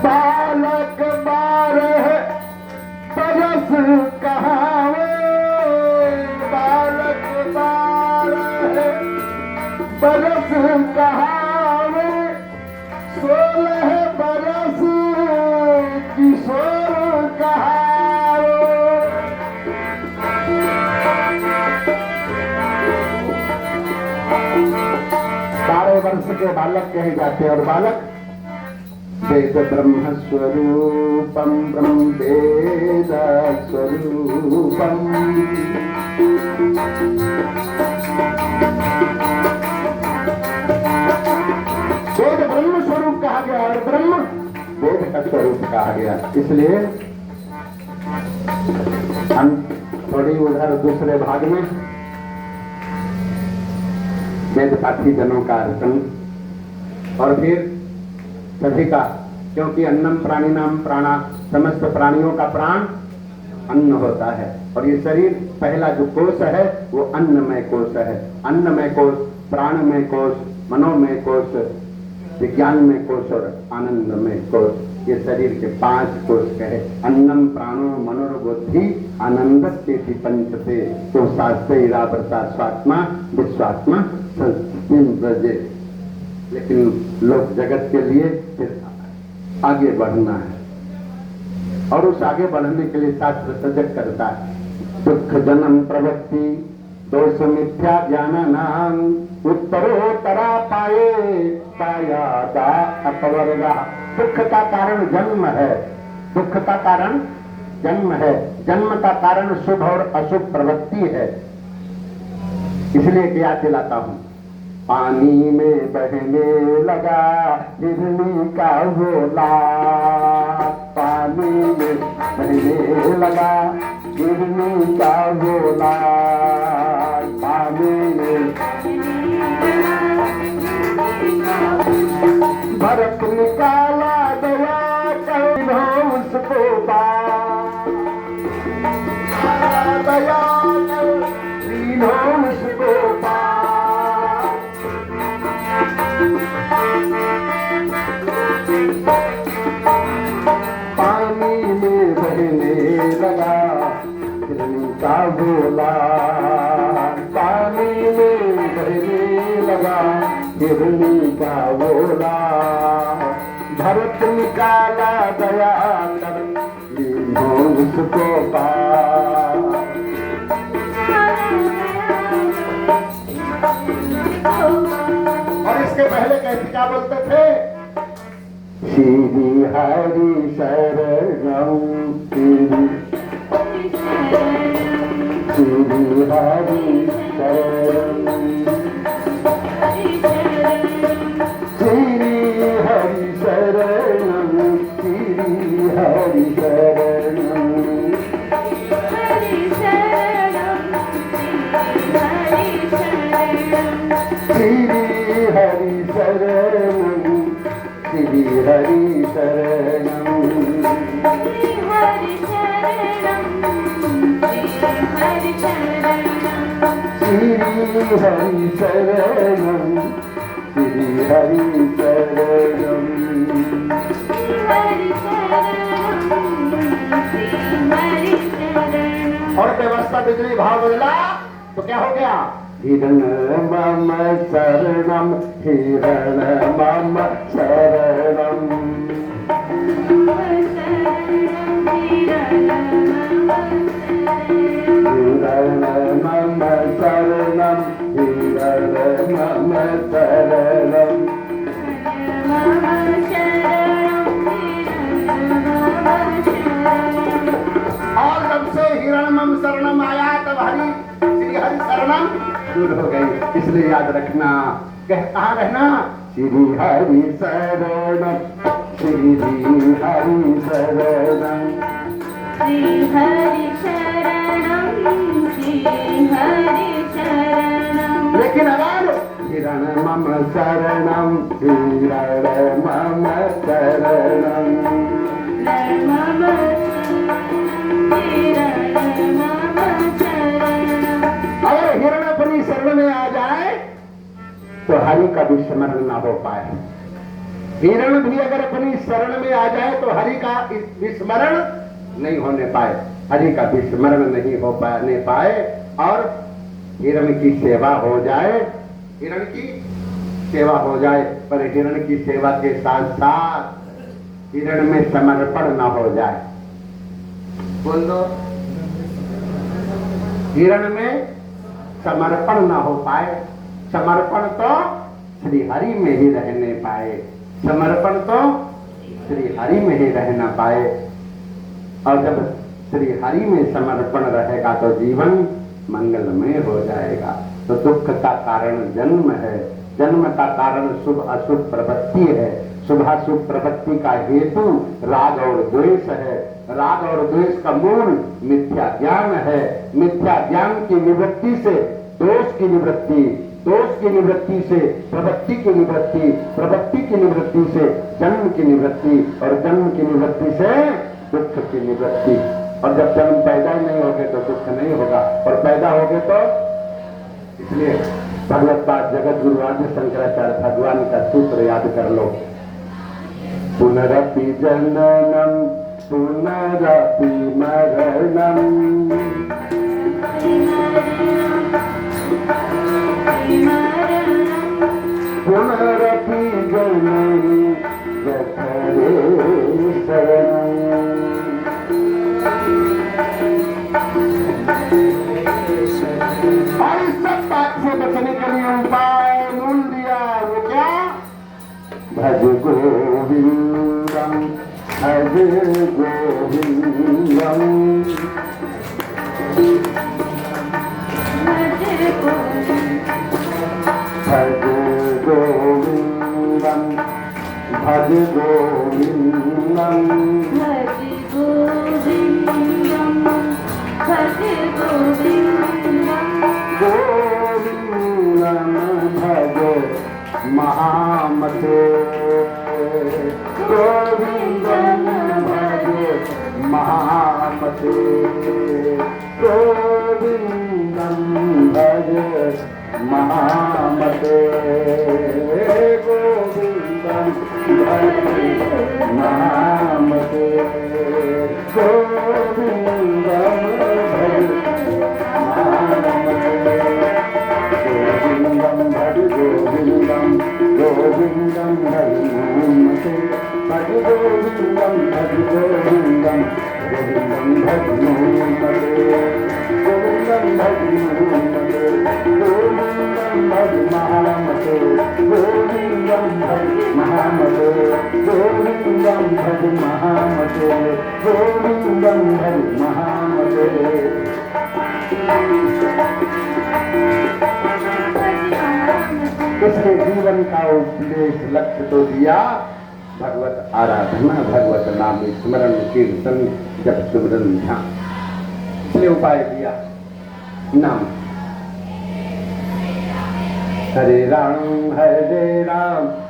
बालक 12 बरस कहावे, बालक 12 बरस कहावे, 16 बरस किशोर कहावे। 12 वर्ष के बालक कहे जाते हैं और बालक वेद ब्रह्म स्वरूपम ब्रह्म वेद स्वरूपम। वेद ब्रह्म स्वरूप कहा गया और ब्रह्म वेद का स्वरूप कहा गया। इसलिए हम थोड़ी उधर दूसरे भाग में वेद पाठी जनों का अर्चन और फिर सभी का, क्योंकि अन्नम प्राणी नाम प्राणा, समस्त प्राणियों का प्राण अन्न होता है और ये शरीर पहला जो कोश है वो अन्नमय कोश है। अन्नमय कोश, प्राणमय कोश, मनोमय कोश, विज्ञानमय कोश और आनंदमय कोश, ये शरीर के 5 कोश कहे। अन्नम प्राणो मनोर्बुद्धि आनंदस्येति पंचते तो शास्त्रैरावृता स्वात्मा विश्वात्मा संस्कृतिं व्रजे। लेकिन लोक जगत के लिए फिर आगे बढ़ना है और उस आगे बढ़ने के लिए शास्त्र सजग करता है। दुख जन्म प्रवृत्ति दोष मिथ्या ज्ञान नाम उत्तरोत्तरा पाए पाया दा अपवर्गा। दुख का कारण जन्म है, दुख का कारण जन्म है, जन्म का कारण शुभ और अशुभ प्रवृत्ति है। इसलिए याद दिलाता हूं, पानी में बहने लगा हिरनी का गोला, पानी में बहने लगा हिरनी का गोला, पानी में भरत निकाला गया कहो उसको दया उसको पानी में बहने लगा हिरनी का गोला, पानी में बहने लगा हिरनी का गोला, भरत निकाला दया कर उसको और इसके पहले कैसे क्या बोलते थे? श्री हरि शरणम श्री हरि शरणम श्री हरि शरणम श्री हरि शरणम श्री हरि शरणम श्री हरि शरणम श्री हरि शरणम श्री हरि शरणम। और व्यवस्था बिजली भाव बदला तो क्या हो गया? हिरण मम शरणम हिरण मम शरणम हिरण मम शरणम हिरण मम शरणम। और जब से हिरण मम शरणम आया तब हरि श्री हरि शरणम शुरू हो गई। इसलिए याद रखना, कहाँ रहना? श्री हरि शरणम श्री हरि शरणम श्री हरि शरणम श्री हरि शरणम। लेकिन अगर हिरण मम शरणम हिरण मम शरणम अगर हिरण अपनी शरण में आ जाए तो हरि का भी स्मरण ना हो पाए। हिरण भी अगर अपनी शरण में आ जाए तो हरि का स्मरण नहीं होने पाए, हरि का भी स्मरण नहीं हो पाने पाए और हिरण की सेवा हो जाए, हिरण की सेवा हो जाए, पर हिरण की सेवा के साथ साथ हिरण में समर्पण ना हो जाए। बोल दो, हिरण में समर्पण ना हो पाए। समर्पण तो श्री हरि में ही रहने पाए, समर्पण तो श्री हरि में ही रह ना पाए। और जब श्री हरि में समर्पण रहेगा तो जीवन मंगलमय हो जाएगा। तो दुख का कारण जन्म है, जन्म का कारण शुभ अशुभ प्रवृत्ति है, शुभ अशुभ प्रवृत्ति का हेतु राग और द्वेष है, राग और द्वेष का मूल मिथ्या ज्ञान है, मिथ्या ज्ञान की निवृत्ति से दोष की निवृत्ति, दोष की निवृत्ति से प्रवृत्ति की निवृत्ति, प्रवृत्ति की निवृत्ति से जन्म की निवृत्ति, और जन्म की निवृत्ति से दुख की निवृत्ति। और जब जन्म पैदा ही नहीं होगे तो दुख नहीं होगा, और पैदा होगे तो इसलिए भगवत पाद जगत गुरु आदि शंकराचार्य भगवान का सूत्र याद कर लो। पुनरपि जननम पुनरपि मरणम, पुनरपि जननी जठरे शरणम। और इस सब बात से बचने के लिए उपाय ढूंढ दिया। वो क्या? भज गोविंदम भज गोविंदम भज गोविंदम भज गोविंदम गोविंदम भज महामते, गोविंदम भज महामते, गोविंदम भज महामते, गोविंदम भज महामते, गोविंदम भज गोविंदम गोविंदम हरि मोहम्मते, भज गोविंदम भज गोविंदम गोविंदम भज मोहम्मते, गोविंदम भज मोहम्मते, गोविंदम भज महामते, गोविंदम भज महामते, गोविंदम भज महामते, गोविंदम भज महामते। इसने जीवन का उपदेश लक्ष्य तो दिया, भगवत आराधना, भगवत नाम स्मरण कीर्तन जप सुमरन ध्यान, इसलिए उपाय दिया नाम। हरे राम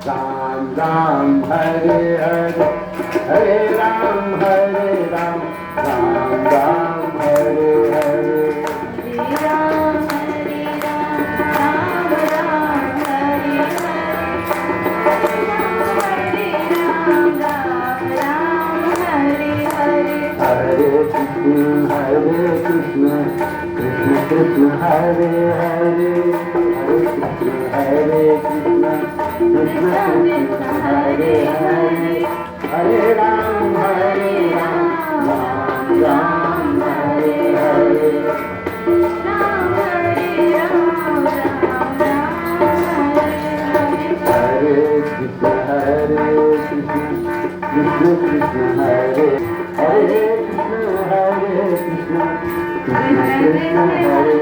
राम राम हरे हरे, हरे राम राम राम हरे हरे। हरे कृष्ण कृष्ण कृष्ण हरे हरे, हरे कृष्ण कृष्ण कृष्ण हरे हरे, हरे राम राम राम हरे हरे। हरे कृष्ण कृष्ण कृष्ण हरे, हरे कृष्ण कृष्ण कृष्ण हरे हरे। हरे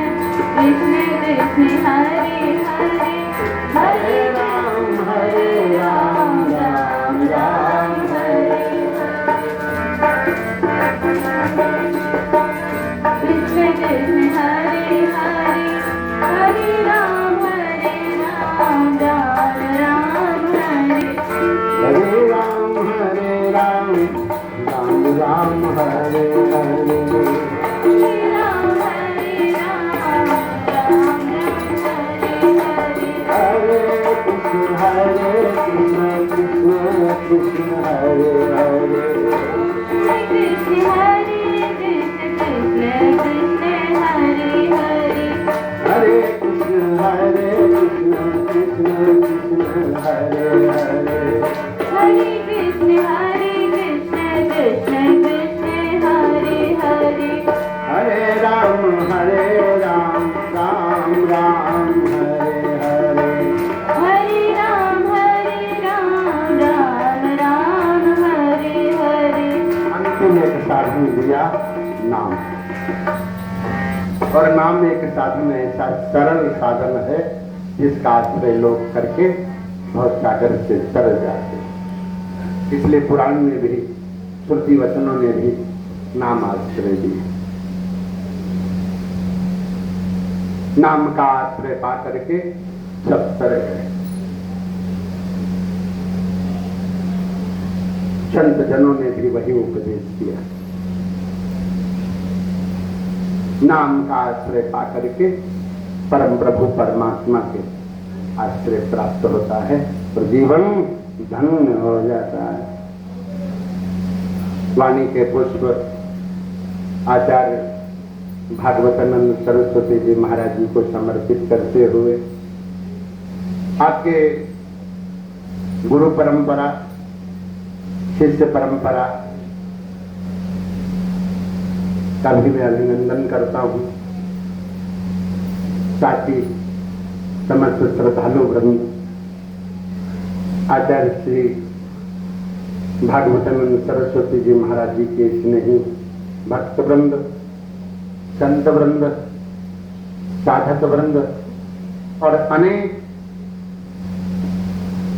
कृष्ण कृष्ण कृष्ण हरे हरे, हरे राम राम राम हरे कृष्ण कृष्ण हरे हरे, हरे राम राम राम हरे। हरे राम राम हरे हरे, हरे कृष्ण कृष्ण कृष्ण हरे हरे, कृष्ण हरे कृष्ण कृष्ण हरे हरे, हरे कृष्ण कृष्ण कृष्ण हरे हरे, हरे कृष्ण कृष्ण कृष्ण हरे हरे। हरे राम राम राम हरे हरे, हरे क्या? नाम। और नाम एक साधन ऐसा सरल साधन है जिसका आश्रय लोग करके बहुत सागर से तर जाते। इसलिए पुराण में भी, श्रुति वचनों ने भी नाम आश्रय दिए। नाम का आश्रय पा करके सब तर गए। संत जनों ने भी वही उपदेश दिया। नाम का आश्रय पा करके परम प्रभु परमात्मा के आश्रय प्राप्त होता है तो जीवन धन्य हो जाता है। वाणी के पुष्प आचार्य भागवतानंद सरस्वती जी महाराज जी को समर्पित करते हुए आपके गुरु परंपरा, शिष्य परंपरा का भी मैं अभिनंदन करता हूं। साथ ही समस्त श्रद्धालु वृंद, आचार्य श्री भागवतानंद सरस्वती जी महाराज जी के स्नेही भक्त वृंद, संत वृंद, साधक वृंद और अनेक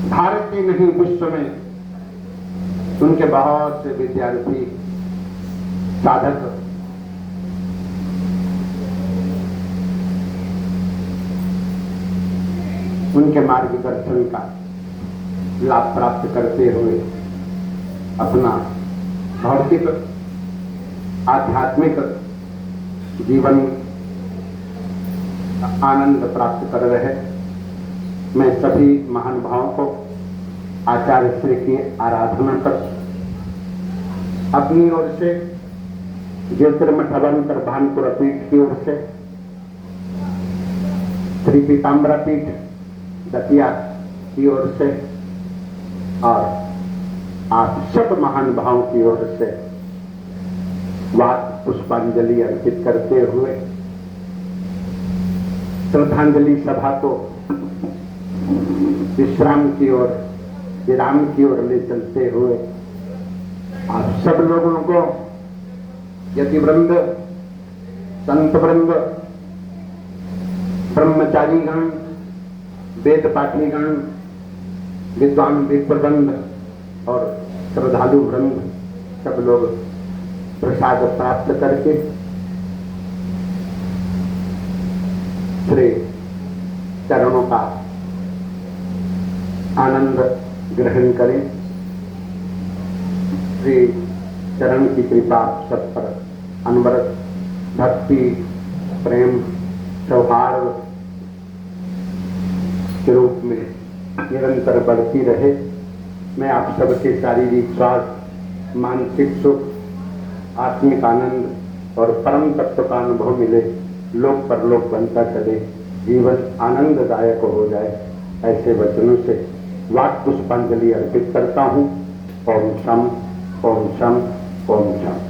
भारत के नहीं विश्व में उनके बहुत से विद्यार्थी, साधक उनके मार्गदर्शन का लाभ प्राप्त करते हुए अपना भौतिक आध्यात्मिक जीवन आनंद प्राप्त कर रहे मैं सभी महानुभावों को आचार्य श्री की आराधना कर अपनी ओर से ज्योतिर्मठ अवंतर भानपुर पीठ की ओर से श्री पीताम्बरा पीठ दतिया की ओर से और आप सब महानुभावों की ओर से वाक पुष्पांजलि अर्पित करते हुए श्रद्धांजलि सभा को विश्राम की ओर, विराम की ओर ले चलते हुए आप सब लोगों को, यति वृंद, संत वृंद, ब्रह्मचारी गण, वेद पाठीगण, विद्वान विप्रवृंद और श्रद्धालु वृंद सब लोग प्रसाद प्राप्त करके श्री चरणों का आनंद ग्रहण करें। श्री चरण की कृपा सब पर अनवरत भक्ति, प्रेम, सौहार्द के रूप में निरंतर बढ़ती रहे। मैं आप सबके शारीरिक स्वास्थ्य, मानसिक सुख, आत्मिक आनंद और परम तत्व का अनुभव मिले, लोक परलोक बनता चले, जीवन आनंददायक हो जाए, ऐसे वचनों से वाक पुष्पांजलि अर्पित करता हूं। ओम शम, ओम शम, ओम शम।